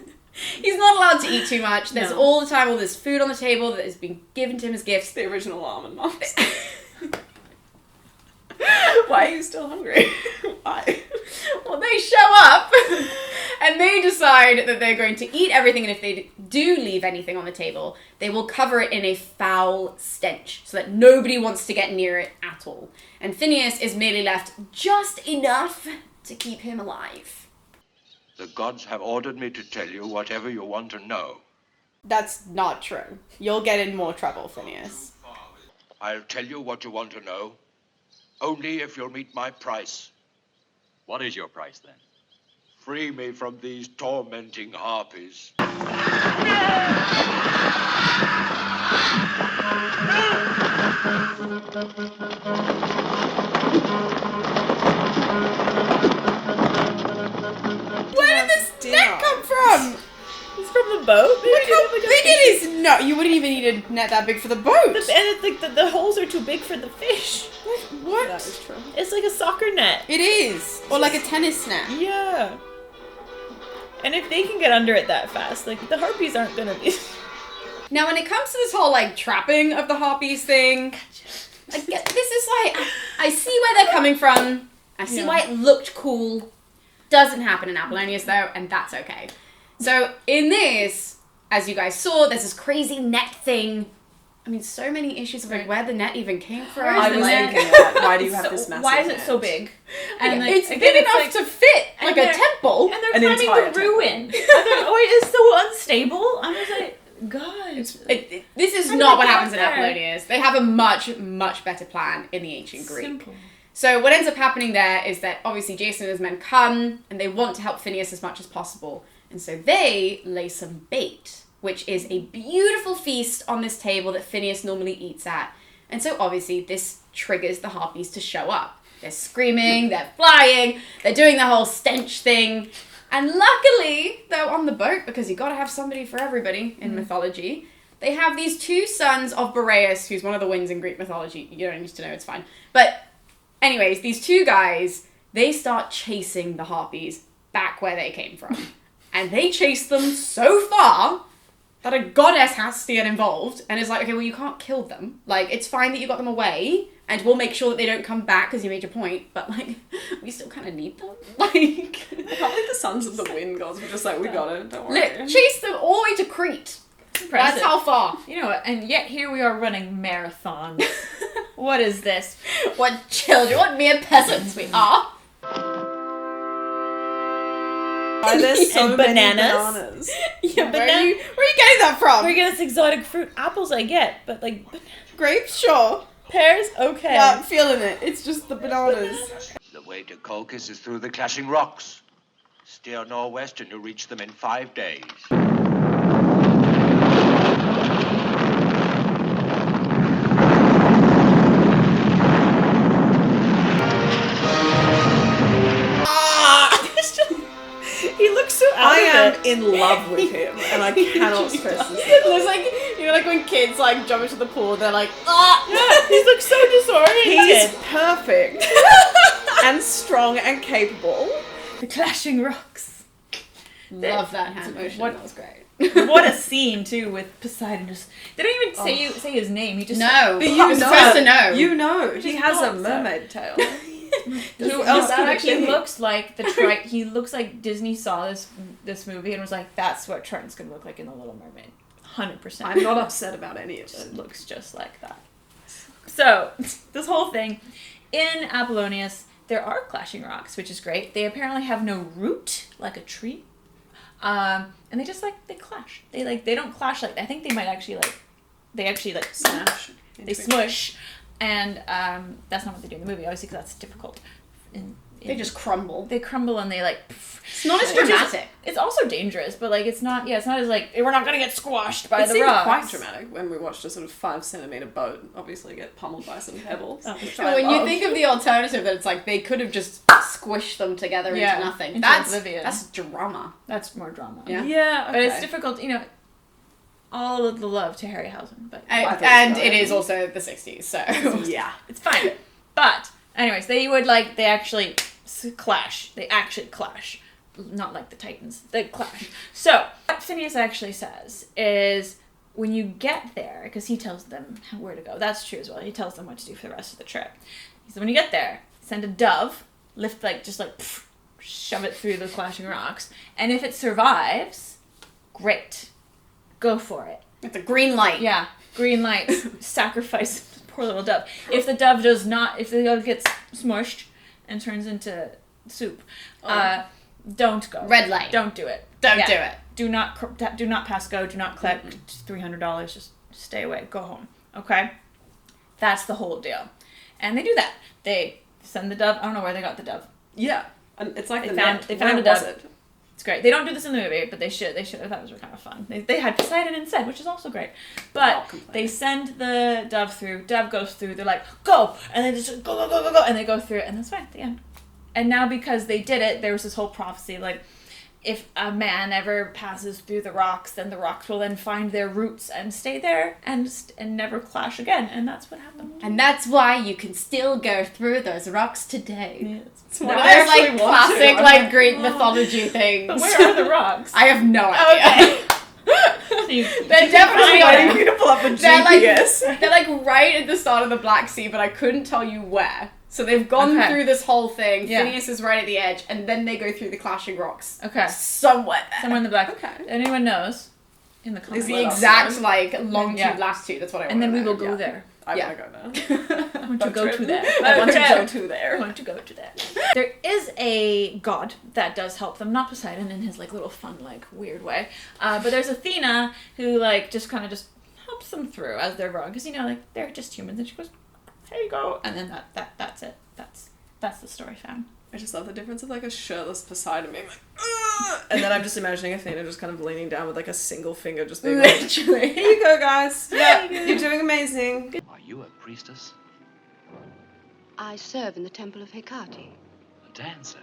He's not allowed to eat too much. There's No. all the time all this food on the table that is being given to him as gifts. the original almond mums. Why are you still hungry? Why? Well, they show up and they decide that they're going to eat everything, and if they do leave anything on the table, they will cover it in a foul stench so that nobody wants to get near it at all. And Phineas is merely left just enough to keep him alive. The gods have ordered me to tell you whatever you want to know. That's not true. You'll get in more trouble, Phineas. I'll tell you what you want to know, only if you'll meet my price. What is your price, then? Free me from these tormenting harpies. Where did this net come from? It's from the boat. Look how big it is! No, you wouldn't even need a net that big for the boat. And it's like the holes are too big for the fish. What? That is true. It's like a soccer net. It is. Or like a tennis net. Yeah. And if they can get under it that fast, like, the harpies aren't gonna be... Now, when it comes to this whole, like, trapping of the harpies thing, this is like, I see where they're coming from. I see why it looked cool. Doesn't happen in Apollonius, though, and that's okay. So, in this, as you guys saw, there's this crazy net thing. I mean, so many issues of, like, where the net even came from. I was net? thinking that. Why do you have this massive Why is it net? so big? And like, it's again, big it's enough like- to fit, like a they're- temple. And they're An climbing entire the ruin. And it is so unstable. I was like, God. This is How did not they what get happens in there? Apollonius. They have a much, much better plan in the ancient Greek. Simple. So what ends up happening there is that obviously Jason and his men come and they want to help Phineas as much as possible. And so they lay some bait, which is a beautiful feast on this table that Phineas normally eats at. And so obviously this triggers the harpies to show up. They're screaming, they're flying, they're doing the whole stench thing. And luckily, though, on the boat, because you got to have somebody for everybody in mythology, they have these two sons of Boreas, who's one of the winds in Greek mythology. You don't need to know, it's fine. But anyways, these two guys, they start chasing the harpies back where they came from. And they chase them so far that a goddess has to get involved and is like, okay, well, you can't kill them. Like, it's fine that you got them away, and we'll make sure that they don't come back because you made your point, but, like, we still kind of need them. Like... I can't believe the sons of the wind gods were just like, we got it, don't worry. Look, chase them all the way to Crete. Impressive. That's how far. You know what? And yet here we are running marathons. What is this? What children, what mere peasants we are. Why there's so And many bananas? bananas? Yeah, where are you getting that from? We're getting this exotic fruit. Apples I get, but like Grapes? Sure. pears? Okay. Yeah, I'm feeling it. It's just the bananas. The way to Colchis is through the clashing rocks. Steer northwest and you'll reach them in 5 days. He looks so out I of am it. in love with him, and I cannot stress this. It looks like, you know, like when kids, like, jump into the pool, they're like, ah! Yeah, he looks so disoriented. He's perfect, and strong and capable. The clashing rocks. Love that hand motion. That was great. What a scene too with Poseidon. Just they don't even say his name. He just no. But You're supposed to know. You know, he has a mermaid tail. Who else could it he be? looks like he looks like Disney saw this movie and was like, that's what Triton's gonna look like in The Little Mermaid. 100%. I'm not upset about any of it. It looks just like that. So this whole thing in Apollonius, there are clashing rocks, which is great. They apparently have no root like a tree, and they just they clash. They don't clash I think they might actually Smash. they smush, and that's not what they do in the movie, obviously, because that's difficult. They just crumble. They crumble and they It's not as dramatic. It's also dangerous, but it's not. Yeah, it's not as we're not gonna get squashed by It the seemed rocks. quite dramatic when we watched a sort of 5-centimeter boat obviously get pummeled by some pebbles. But when you think of the alternative, that it's they could have just squished them together into nothing. Into That's oblivion. That's drama. That's more drama. Yeah. Yeah, okay. But it's difficult, all of the love to Harryhausen, but And it is also the 60s, so yeah, it's fine. But anyways, they actually clash. They actually clash. Not like the Titans. They clash. So, what Phineas actually says is, when you get there, because he tells them where to go. That's true as well. He tells them what to do for the rest of the trip. He said, when you get there, send a dove, shove it through the clashing rocks, and if it survives, great. Go for it. it's a green light. Yeah, green light. Sacrifice the poor little dove. If the dove gets smushed and turns into soup, don't go. Red light. Don't do it. Don't do it. Do not pass go. Do not collect $300. Just stay away. Go home. Okay? That's the whole deal. And they do that. They send the dove. I don't know where they got the dove. yeah, and it's like They the found- net. they found Where a dove. was it? It's great. They don't do this in the movie, but they should. I thought it was kind of fun. They had Poseidon instead, which is also great. But they send the dove through. Dove goes through. They're like, go! And then just go, and they go through it, and that's fine at the end. And now because they did it, there was this whole prophecy, if a man ever passes through the rocks, then the rocks will then find their roots and stay there and never clash again. And that's what happened. And that's why you can still go through those rocks today. Yes. what There's I actually want classic to. Greek mythology things. But where are the rocks? I have no idea. They're definitely Waiting for you to pull up a GPS. They're right at the start of the Black Sea, but I couldn't tell you where. So they've gone through this whole thing. Yeah. Phineas is right at the edge, and then they go through the clashing rocks. Okay. Somewhere there. Somewhere in the back. Okay. Anyone knows? In the comments. The exact longitude, latitude. That's what I want. And then we will go there. I Yeah. want to go there. I want to go to there. I want to to go to there. I want to go to there. There is a god that does help them, not Poseidon in his little fun, weird way. But there's Athena who just kind of just helps them through as they're growing, because they're just humans, and she goes, "There you go," and then that's it. That's the story, fam. I just love the difference of a shirtless Poseidon being "Ugh!" and then I'm just imagining Athena just kind of leaning down with a single finger just being Literally. here you go guys. Yeah, you're doing amazing. Are you a priestess? I serve in the temple of Hecate. A dancer?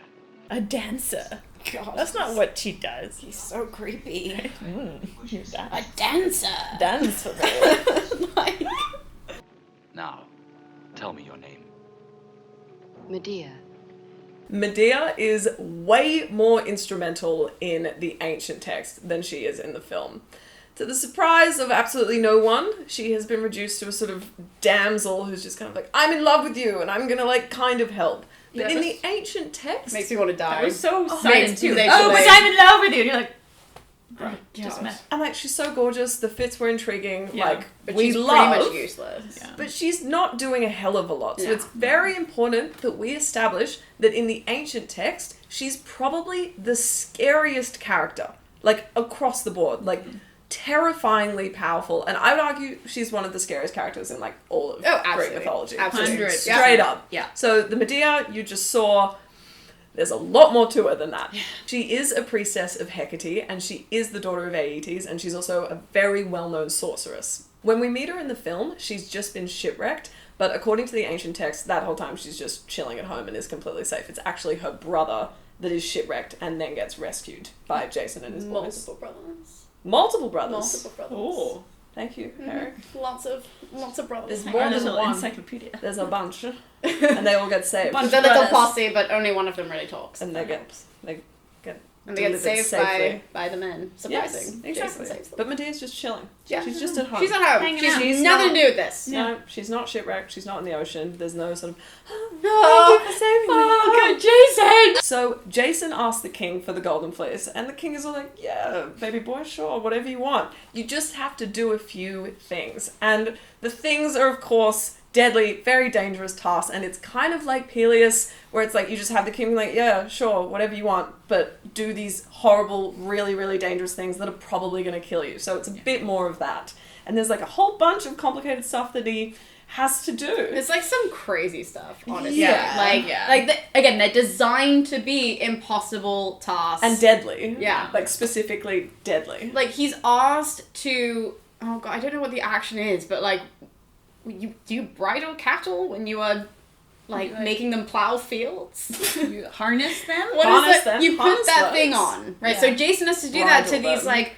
A dancer. God, That's not what she does. He's so creepy. A Dancer. dance for me. Now, tell me your name. Medea. Medea is way more instrumental in the ancient text than she is in the film. To the surprise of absolutely no one, she has been reduced to a sort of damsel who's just kind of I'm in love with you and I'm gonna kind of help. But in the ancient text... Makes me want to die. I was so makes sudden too. me Oh, late. but I'm in love with you. And you're like, bro, just God. met. And she's so gorgeous, the fits were intriguing, Yeah. But we she's love... pretty much useless. Yeah. But she's not doing a hell of a lot. So No. it's very important that we establish that in the ancient text, she's probably the scariest character. Across the board. Terrifyingly powerful. And I would argue she's one of the scariest characters in, all of Greek absolutely. mythology. Absolutely. 100. Straight up. Yeah. So the Medea you just saw... There's a lot more to her than that. She is a priestess of Hecate, and she is the daughter of Aeetes, and she's also a very well-known sorceress. When we meet her in the film, she's just been shipwrecked, but according to the ancient text, that whole time she's just chilling at home and is completely safe. It's actually her brother that is shipwrecked and then gets rescued by Jason and his boys. Multiple brothers. Multiple brothers. Multiple brothers. Oh, thank you, Eric. Lots of brothers. There's more than one. Encyclopedia. There's a bunch. And they all get saved. It's a little posse, but only one of them really talks. And they get And they get delivered saved safely. by the men. Surprising. Yes, Jason exactly. saves them. But Medea's just chilling. Yeah. She's just at home. She's at home. Hanging She's out. She's nothing not- to do with this. No, she's not shipwrecked. She's not in the ocean. There's no sort of, Oh, thank you for saving me. oh, good Jason! So Jason asks the king for the golden fleece, and the king is all like, yeah, baby boy, sure, whatever you want. You just have to do a few things. And the things are, of course, deadly, very dangerous tasks, and it's kind of like Peleus, where it's like you just have the king like, yeah, sure, whatever you want, but do these horrible, really, really dangerous things that are probably going to kill you. So it's a bit more of that. And there's like a whole bunch of complicated stuff that he has to do. It's like some crazy stuff, honestly. Yeah. Again, they're designed to be impossible tasks. And deadly. Yeah. Like, specifically deadly. Like, he's asked to... Oh, God, I don't know what the action is, but, like, do you bridle cattle when you are, like making them plow fields? You harness them? What Harness is that? them, You put harness that those. thing on, right? Yeah. So Jason has to do that to Bridle these, them. like,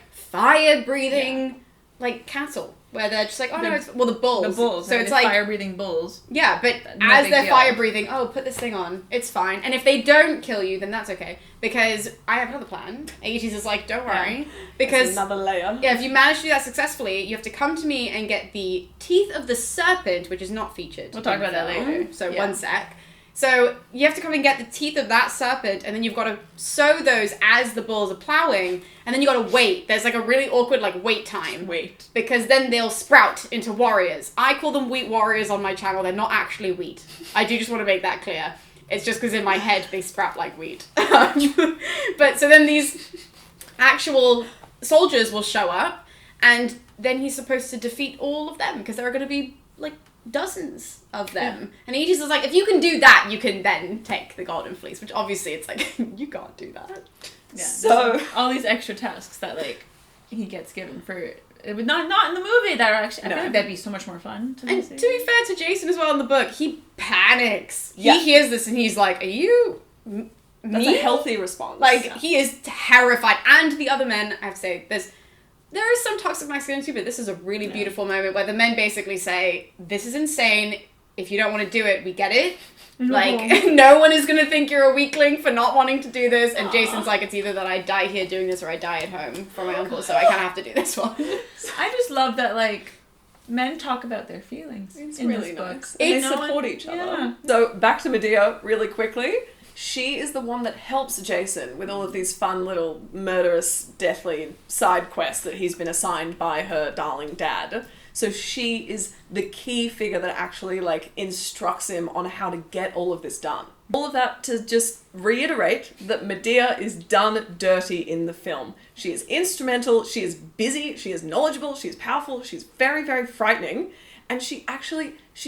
fire-breathing, like, cattle. Where they're just like, oh, no, it's... Well, the bulls. The bulls. So right? it's The like... fire-breathing bulls. Yeah, but No as big they're deal. fire breathing, oh, put this thing on. It's fine. And if they don't kill you, then that's okay. Because I have another plan. Aegetes is like, don't worry. Because Another layer. yeah, if you manage to do that successfully, you have to come to me and get the teeth of the serpent, which is not featured. We'll talk in about that film. later. So Yeah. one sec. So you have to come and get the teeth of that serpent, and then you've got to sew those as the bulls are plowing, and then you got to wait. There's like a really awkward like wait time. Wait. Because then they'll sprout into warriors. I call them wheat warriors on my channel. They're not actually wheat. I do just want to make that clear. It's just because in my head they sprout like wheat. But so then these actual soldiers will show up, and then he's supposed to defeat all of them because there are going to be like dozens of them. And Aegis is like, if you can do that, you can then take the golden fleece, which obviously it's like, you can't do that. Yeah. So- all these extra tasks that like he gets given for it would not in the movie that are actually I No. feel like that'd be so much more fun to And see. to be fair to Jason as well in the book, he panics. Yeah. He hears this and he's like, are you That's me? a healthy response. Like, he is terrified. And the other men, I have to say, there is some toxic masculinity, but this is a really beautiful moment where the men basically say, this is insane. If you don't want to do it, we get it. Like, no one is going to think you're a weakling for not wanting to do this. And Jason's like, it's either that I die here doing this or I die at home from my uncle, so I kind of have to do this one. I just love that like men talk about their feelings It's in really this book. nice. And they support each other. Yeah. So back to Medea really quickly. She is the one that helps Jason with all of these fun little murderous, deathly side quests that he's been assigned by her darling dad. So she is the key figure that actually like instructs him on how to get all of this done. All of that to just reiterate that Medea is done dirty in the film. She is instrumental, she is busy, she is knowledgeable, she is powerful, she's very, very frightening, and she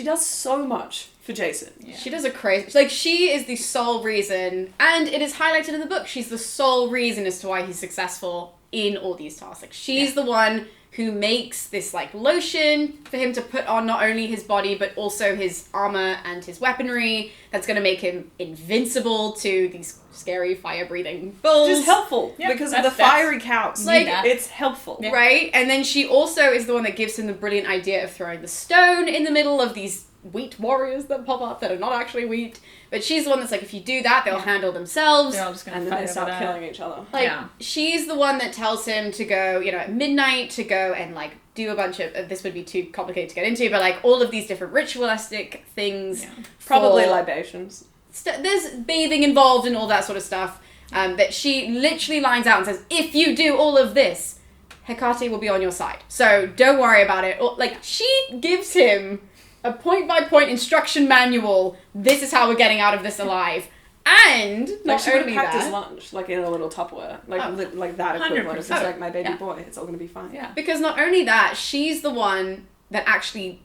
does so much for Jason. Yeah. She does a crazy... Like, she is the sole reason, and it is highlighted in the book, she's the sole reason as to why he's successful in all these tasks. Like, she's the one who makes this, like, lotion for him to put on not only his body, but also his armor and his weaponry that's going to make him invincible to these scary fire-breathing bulls. Which is helpful, Yeah, because of the that's- fiery cows. Like, it's helpful. Yeah. Right? And then she also is the one that gives him the brilliant idea of throwing the stone in the middle of these wheat warriors that pop up that are not actually wheat. But she's the one that's like, if you do that, they'll handle themselves. They're all just gonna And then fight they over start that. killing each other. Like, Yeah. she's the one that tells him to go, you know, at midnight to go and, like, do a bunch of, this would be too complicated to get into, but, like, all of these different ritualistic things. Yeah. Probably for- libations. There's bathing involved and all that sort of stuff. That she literally lines out and says, if you do all of this, Hecate will be on your side. So don't worry about it. Or, like, she gives him a point-by-point instruction manual. This is how we're getting out of this alive. And Like, not she would have only packed his that, lunch, like, in a little Tupperware. Like, Oh. like that equivalent. It's 100%. like, my baby Yeah. boy, it's all gonna be fine. Yeah. because not only that, she's the one that actually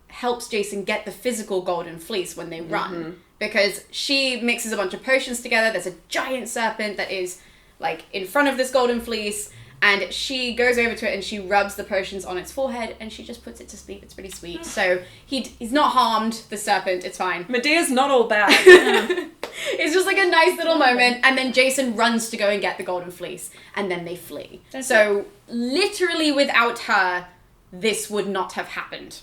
helps Jason get the physical golden fleece when they run. Because she mixes a bunch of potions together. There's a giant serpent that is, like, in front of this golden fleece. And she goes over to it and she rubs the potions on its forehead and she just puts it to sleep. It's pretty sweet. So he's not harmed, the serpent. It's fine. Medea's not all bad. It's just like a nice little moment. And then Jason runs to go and get the golden fleece. And then they flee. So literally without her, this would not have happened.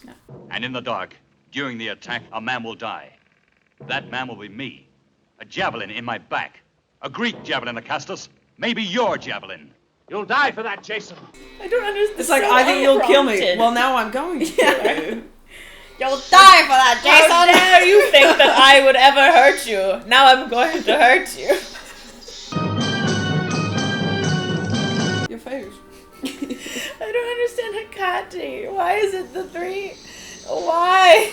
And in the dark, during the attack, a man will die. That man will be me. A javelin in my back. A Greek javelin, Acastus. Maybe your javelin. You'll die for that, Jason. I don't understand. It's like, I think you'll kill me. Well, now I'm going to. You'll die for that, Jason! How dare you think that I would ever hurt you? Now I'm going to hurt you. Your face. I don't understand Hecate. Why is it the three? Why?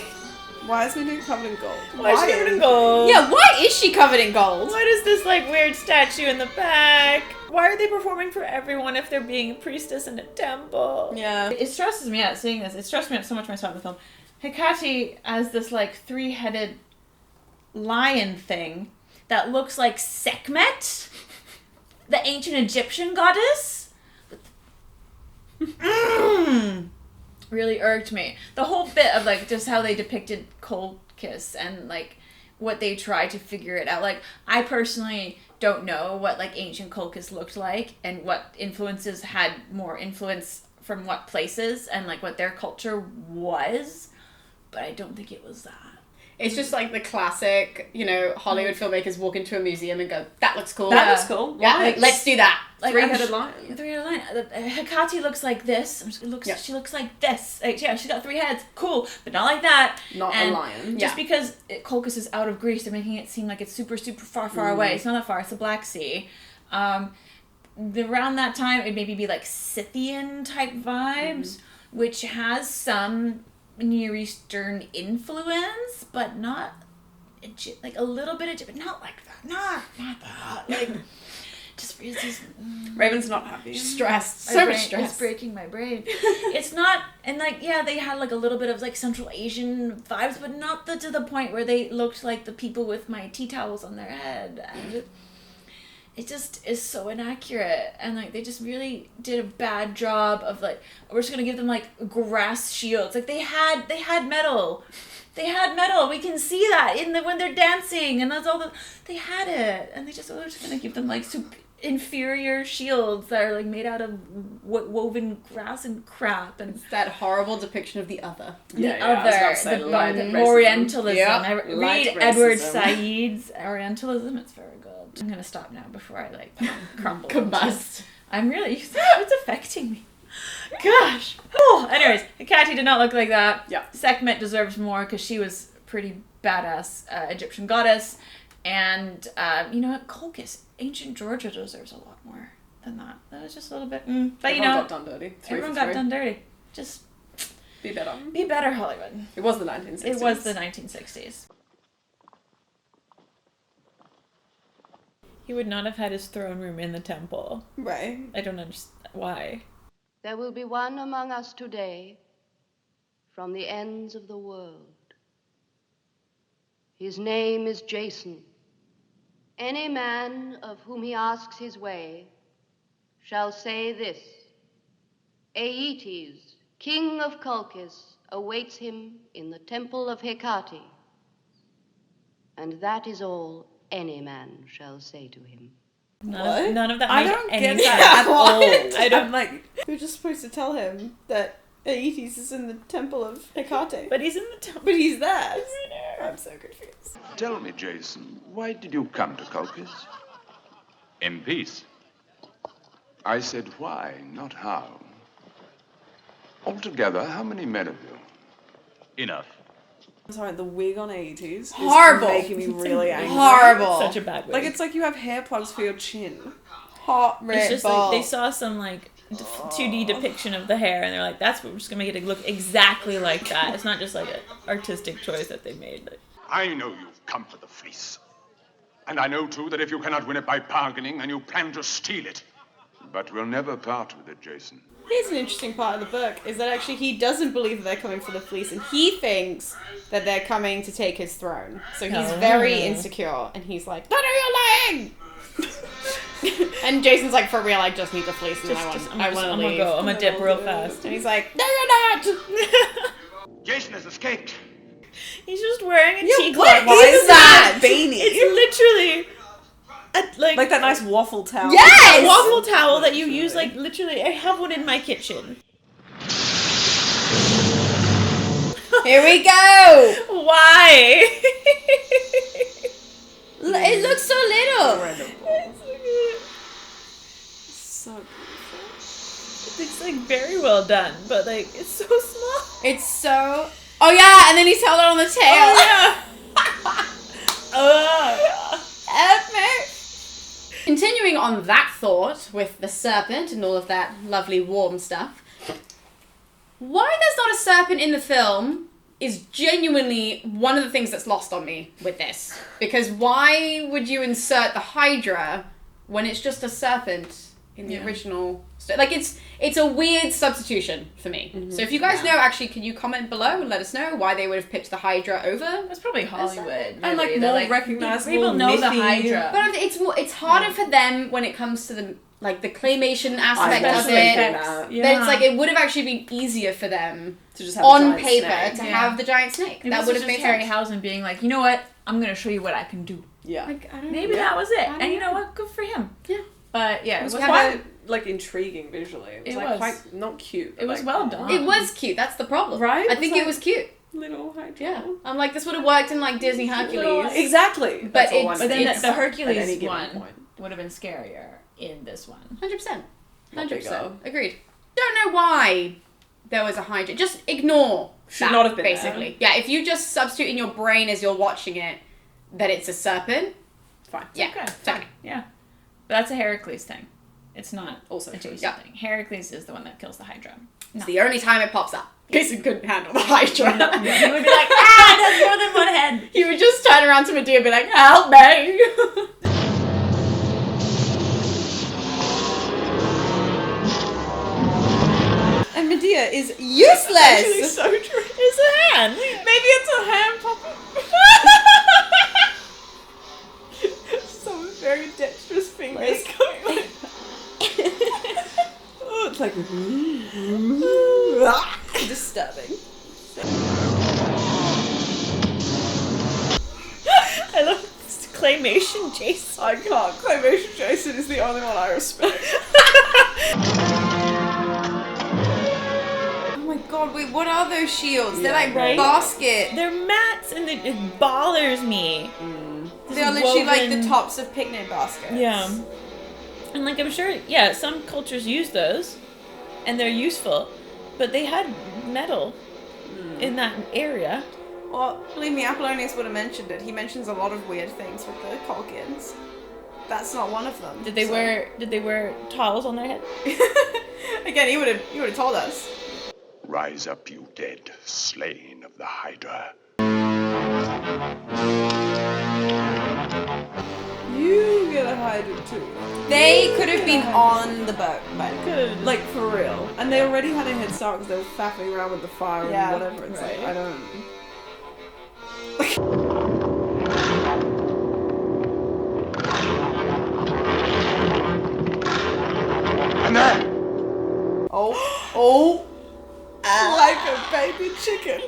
Why is Medea covered in gold? Why is she covered in gold? Yeah, why is she covered in gold? What is this like weird statue in the back? Why are they performing for everyone if they're being a priestess in a temple? Yeah. It stresses me out seeing this. It stressed me out so much when I saw it in the film. Hecate as this like three-headed lion thing that looks like Sekhmet, the ancient Egyptian goddess. Really irked me. The whole bit of like just how they depicted Colchis and like what they tried to figure it out. Like I personally don't know what like ancient Colchis looked like and what influences had more influence from what places and like what their culture was, but I don't think it was that. It's just like the classic, you know, Hollywood filmmakers walk into a museum and go, that looks cool. That looks cool. Yeah, like, let's do that. Like, three-headed lion. Three-headed lion. Hecate looks like this. She looks like this. Like, yeah, she's got three heads. Cool, but not like that. Not and a lion. Just because Colchis is out of Greece, they're making it seem like it's super, super far away. It's not that far. It's the Black Sea. Around that time, it'd maybe be like Scythian type vibes, which has some Near Eastern influence, but not like a little bit of, but not like that. Not that. Like just Raven's not happy. Stressed. So much stress. It's breaking my brain. It's not, and like yeah, they had like a little bit of like Central Asian vibes, but not to the point where they looked like the people with my tea towels on their head, and it just is so inaccurate, and like they just really did a bad job of like, we're just gonna give them like grass shields. Like they had metal. We can see that when they're dancing, and that's all they had it, and we're just gonna give them like inferior shields that are like made out of woven grass and crap, and it's that horrible depiction of the other. The Orientalism. Yep. I read Edward Said's Orientalism. It's very good. I'm gonna stop now before I like crumble. Combust. I'm really. It's affecting me. Gosh. Oh. Anyways, Hecate did not look like that. Yeah. Sekhmet deserves more because she was pretty badass Egyptian goddess, and you know what? Colchis, ancient Georgia deserves a lot more than that. That was just a little bit. But everyone got done dirty. Everyone got done dirty. Just be better. Be better, Hollywood. It was the 1960s. It was the 1960s. He would not have had his throne room in the temple. Right. I don't understand why. There will be one among us today from the ends of the world. His name is Jason. Any man of whom he asks his way shall say this: Aeetes, king of Colchis, awaits him in the temple of Hecate. And that is all any man shall say to him. None of that. I don't get that at all. I don't like. We're just supposed to tell him that Aeetes is in the temple of Hecate. But he's in the temple. But he's there. I'm so confused. Tell me, Jason, why did you come to Colchis? In peace. I said why, not how. Altogether, how many men have you? Enough. I'm sorry, the wig on Aeetes is horrible. Making me really angry. Horrible. Such a bad wig. Like it's like you have hair plugs for your chin. Hot red It's just ball. like they saw some like 2D depiction of the hair, and they're like, "That's what we're just gonna make it look exactly like that." It's not just like an artistic choice that they made. Like, I know you've come for the fleece. And I know, too, that if you cannot win it by bargaining, then you plan to steal it. But we'll never part with it, Jason. Here's an interesting part of the book, is that actually he doesn't believe that they're coming for the fleece, and he thinks that they're coming to take his throne. So he's very insecure, and he's like, "No, you're lying!" And Jason's like, "For real, I just need the fleece, and I want to leave. I'm gonna dip real fast." And he's like, "No, you're not!" Jason has escaped. He's just wearing a tea what cloth. is that? Beanie. It's literally like that nice waffle towel. Yes! a waffle towel that you use. Like literally, I have one in my kitchen. Here we go! Why? It looks so little. so beautiful. It's like very well done, but like it's so small. It's so... Oh yeah, and then he's held it on the tail. Oh Epic. Continuing on that thought with the serpent and all of that lovely warm stuff, why there's not a serpent in the film is genuinely one of the things that's lost on me with this. Because why would you insert the Hydra when it's just a serpent in the original... Like, it's a weird substitution for me. Mm-hmm. So if you guys know, actually, can you comment below and let us know why they would have picked the Hydra over? That's probably Hollywood. Really. And like more recognizable. People know the Hydra. But it's harder for them when it comes to the claymation aspect of it. That it's like it would have actually been easier for them to just have on paper to have the giant snake. Maybe that would have made Harryhausen being like, you know what? I'm gonna show you what I can do. Yeah. Like, I don't Maybe know. that was it. And you know what? Good for him. Yeah. But yeah, it was quite like intriguing visually. It was quite not cute. It was well done. It was cute. That's the problem. Right? I think it was cute. Little Hydra. Yeah. I'm like, this would have worked in like Disney Hercules. Exactly. But then the Hercules one would have been scarier in this one. 100%. 100%. Agreed. Don't know why there was a Hydra. Just ignore Should that, not have been basically. Yeah, if you just substitute in your brain as you're watching it that it's a serpent, fine. Yeah, okay. fine. Yeah. But that's a Heracles thing. It's not also a Jason thing. Heracles is the one that kills the Hydra. It's the only time it pops up. Jason couldn't handle the Hydra. He would be like, it has more than one head. He would just turn around to Medea and be like, help me. And Medea is useless. Actually, so true. It's a hand. Maybe it's a hand puppet. Some very dexterous fingers going like oh, it's like disturbing. I love this claymation Jason. I can't. Claymation Jason is the only one I respect. Oh my god, wait, what are those shields? They're like right? basket. They're mats and it bothers me. They're literally like the tops of picnic baskets. Yeah. And like I'm sure, some cultures use those and they're useful, but they had metal in that area. Well, believe me, Apollonius would have mentioned it. He mentions a lot of weird things with the Colchians. That's not one of them. Did they wear towels on their head? Again, he would have told us. Rise up, you dead, slain of the Hydra. You get a Hydra too. They could have been on the boat. Good. Like, for real. And they already had a head start because they were faffing around with the fire and whatever. It's like, I don't... And there! Oh. Like a baby chicken.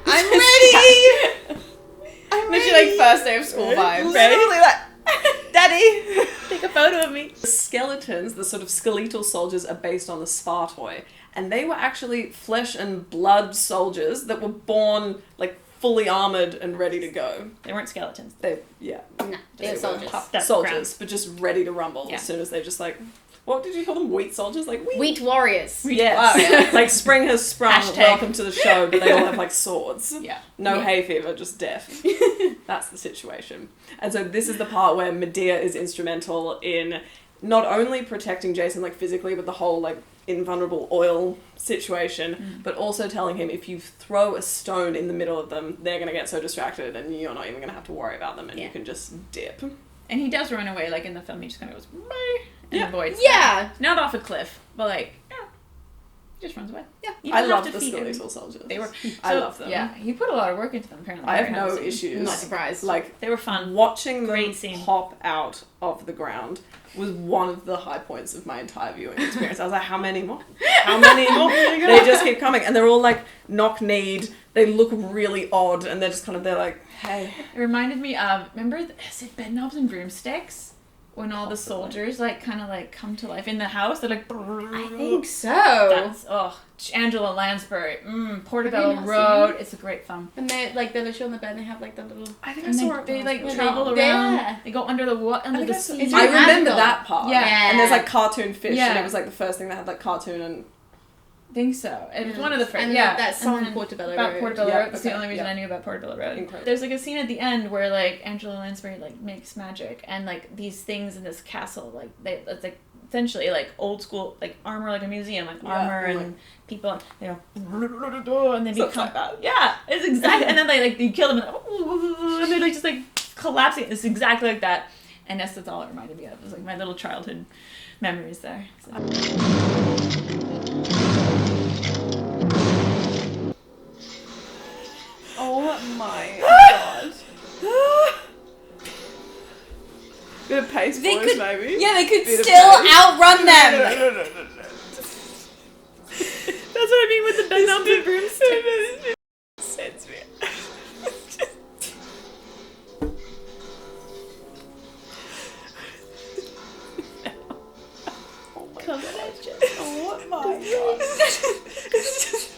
I'm ready! Literally like first day of school vibes. Literally like, Daddy! Take a photo of me. The skeletons, the sort of skeletal soldiers, are based on the Spartoi. And they were actually flesh and blood soldiers that were born like fully armored and ready to go. They weren't skeletons. They were soldiers. Soldiers, but just ready to rumble as soon as they just like... What did you call them? Wheat soldiers? Like wheat warriors. Yes. Wow, yeah. Like spring has sprung. Hashtag. Welcome to the show. But they all have like swords. Yeah. No hay fever, just death. That's the situation. And so this is the part where Medea is instrumental in not only protecting Jason like physically, but the whole like invulnerable oil situation, but also telling him if you throw a stone in the middle of them, they're gonna get so distracted, and you're not even gonna have to worry about them, and you can just dip. And he does run away, like in the film, he just kind of goes, bye, and avoids Yeah. them. Not off a cliff, but like, he just runs away. Yeah. You I don't have love to the feed him. skeletal soldiers. They were. I love them. Yeah, he put a lot of work into them. Apparently, I have no Harryhausen. issues. Not surprised. Like, They were fun. watching them Great scene. pop out of the ground was one of the high points of my entire viewing experience. I was like, how many more? How many more? They just keep coming, and they're all like knock-kneed. They look really odd, and they're just kind of, they're like, hey. It reminded me of, remember, is it Bedknobs and Broomsticks? when all the soldiers like kind of like come to life in the house. They're like, I think so. That's Angela Lansbury, Portobello Road. It's a great film. And they're literally on the bed and they have like the little. I think I saw it. They like once. travel around. Yeah. They go under the the sea. I remember that part. Yeah. And there's like cartoon fish, Yeah. and it was like the first thing that had like cartoon and. I think so. It was one of the first. And yeah, that song and then Portobello about Road. Portobello Yeah, Road. That's the okay, only reason yeah. I knew about Portobello Road. Incredible. There's like a scene at the end where like Angela Lansbury like makes magic and like these things in this castle like it's like essentially like old school like armor, like a museum, like armor and people, you know, and they become like that. Yeah, it's exactly. And then they you kill them and they like just like collapsing. It's exactly like that. And that's all it reminded me of. It was like my little childhood memories there. So. Oh my god. Bit of pace, They boys, could, maybe. yeah, they could Bit of still pace. outrun them. No. That's what I mean with the bend on the broomstick. Sends me. Come on, Jen. Oh my god. It's just.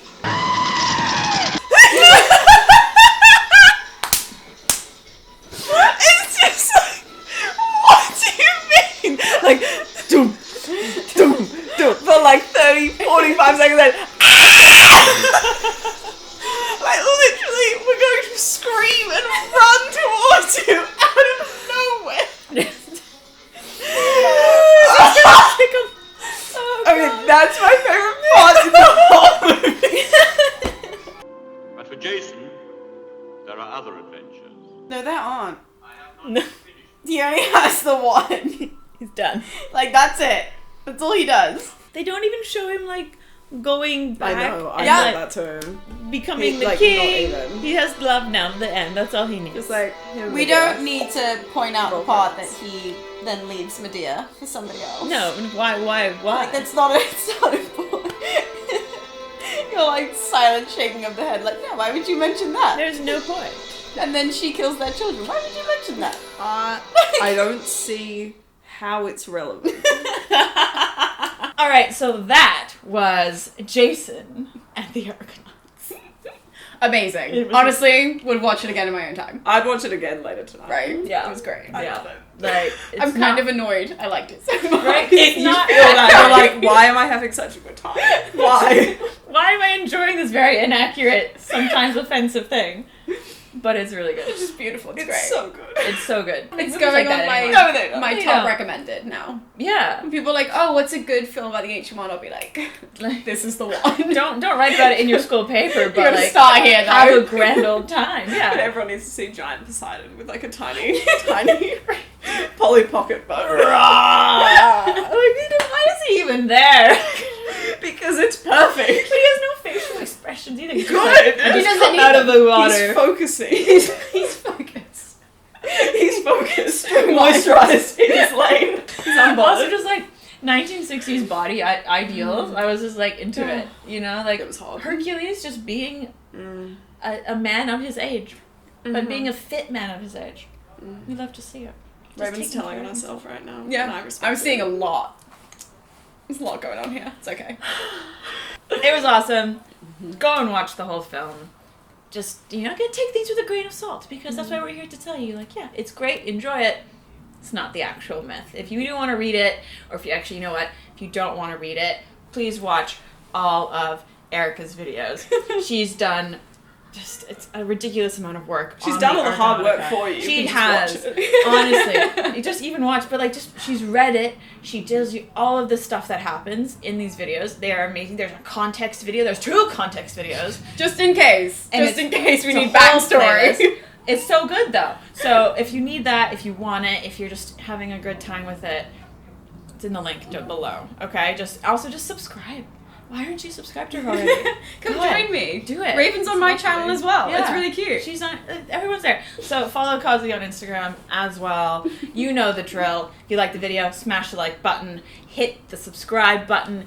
It's just like, what do you mean? Like, doom, for like 30, 45 seconds, then, like, literally, we're going to scream and run towards you out of nowhere. Okay, that's my favorite part in the whole movie. But for Jason, there are other adventures. No, there aren't. No. He only has the one. He's done. Like, that's it. That's all he does. They don't even show him like going back. I know, I and, know like, that too. becoming He- the like, king. not even. He has love now. The end. That's all he needs. Just like, We don't need to point out the part that he then leaves Medea for somebody else. No. Why? Like, it's not a point. You're like silent shaking of the head, like, yeah, why would you mention that? There's no point. And then she kills their children. Why would you mention that? I don't see how it's relevant. All right. So that was Jason and the Argonauts. Amazing. It was- Honestly, would watch it again in my own time. I'd watch it again later tonight. Right? Yeah. It was great. I Yeah. love it. Like I'm kind of annoyed. I liked it so much. right. It's You not. feel that. You're like, why am I having such a good time? Why? Why am I enjoying this very inaccurate, sometimes offensive thing? But it's really good. It's just beautiful. It's, It's great. so good. It's so good. It's Movies going like on that my anymore. No, they don't. my They top don't. recommended now. Yeah. When people are like, oh, what's a good film about the ancient world? I'll be like, this is the one. Don't write about it in your school paper, but gotta like start here, though. have a grand old time. But Yeah. everyone needs to see Giant Poseidon with like a tiny Polly Pocket boat. Why is he even there? Because it's perfect. But he has no facial expressions either. He's just Good. like, I He just doesn't come out of the water. He's focusing. He's focused. He's focused. Moisturized in his lane. He's Also unbothered. just like 1960s body ideals. I was just like into it. You know, like It was hard. Hercules just being a man of his age, but being a fit man of his age. We love to see it. Just Raven's taking telling care on of herself right now. and I Yeah. respect I'm it. seeing a lot. There's a lot going on here. It's okay. It was awesome. Go and watch the whole film. Just, you know, take things with a grain of salt because that's why we're here to tell you, like, yeah, it's great, enjoy it. It's not the actual myth. If you do want to read it, or if you actually, you know what, if you don't want to read it, please watch all of Erica's videos. She's done it's a ridiculous amount of work. She's on done all the hard work Argonautica. for you. She You can has. just watch it. Honestly. You just even watch, but like she's read it. She tells you all of the stuff that happens in these videos. They are amazing. There's a context video. There's 2 context videos. Just in case. And Just in case we it's a need whole backstory. playlist. It's so good though. So if you need that, if you want it, if you're just having a good time with it, it's in the link below. Okay? Just subscribe. Why aren't you subscribed to her already? Come Go ahead. join me. Do it. Raven's on my channel as well. Yeah. It's really cute. She's on. Everyone's there. So follow Cosi on Instagram as well. You know the drill. If you like the video, smash the like button. Hit the subscribe button.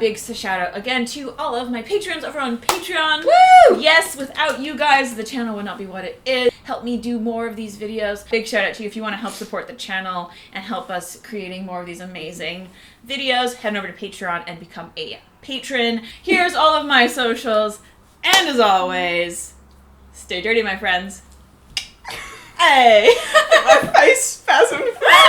Big shout out again to all of my patrons over on Patreon. Woo! Yes, without you guys, the channel would not be what it is. Help me do more of these videos. Big shout out to you if you want to help support the channel and help us creating more of these amazing videos. Head over to Patreon and become a patron. Here's all of my socials. And as always, stay dirty, my friends. Hey! My face spasmed.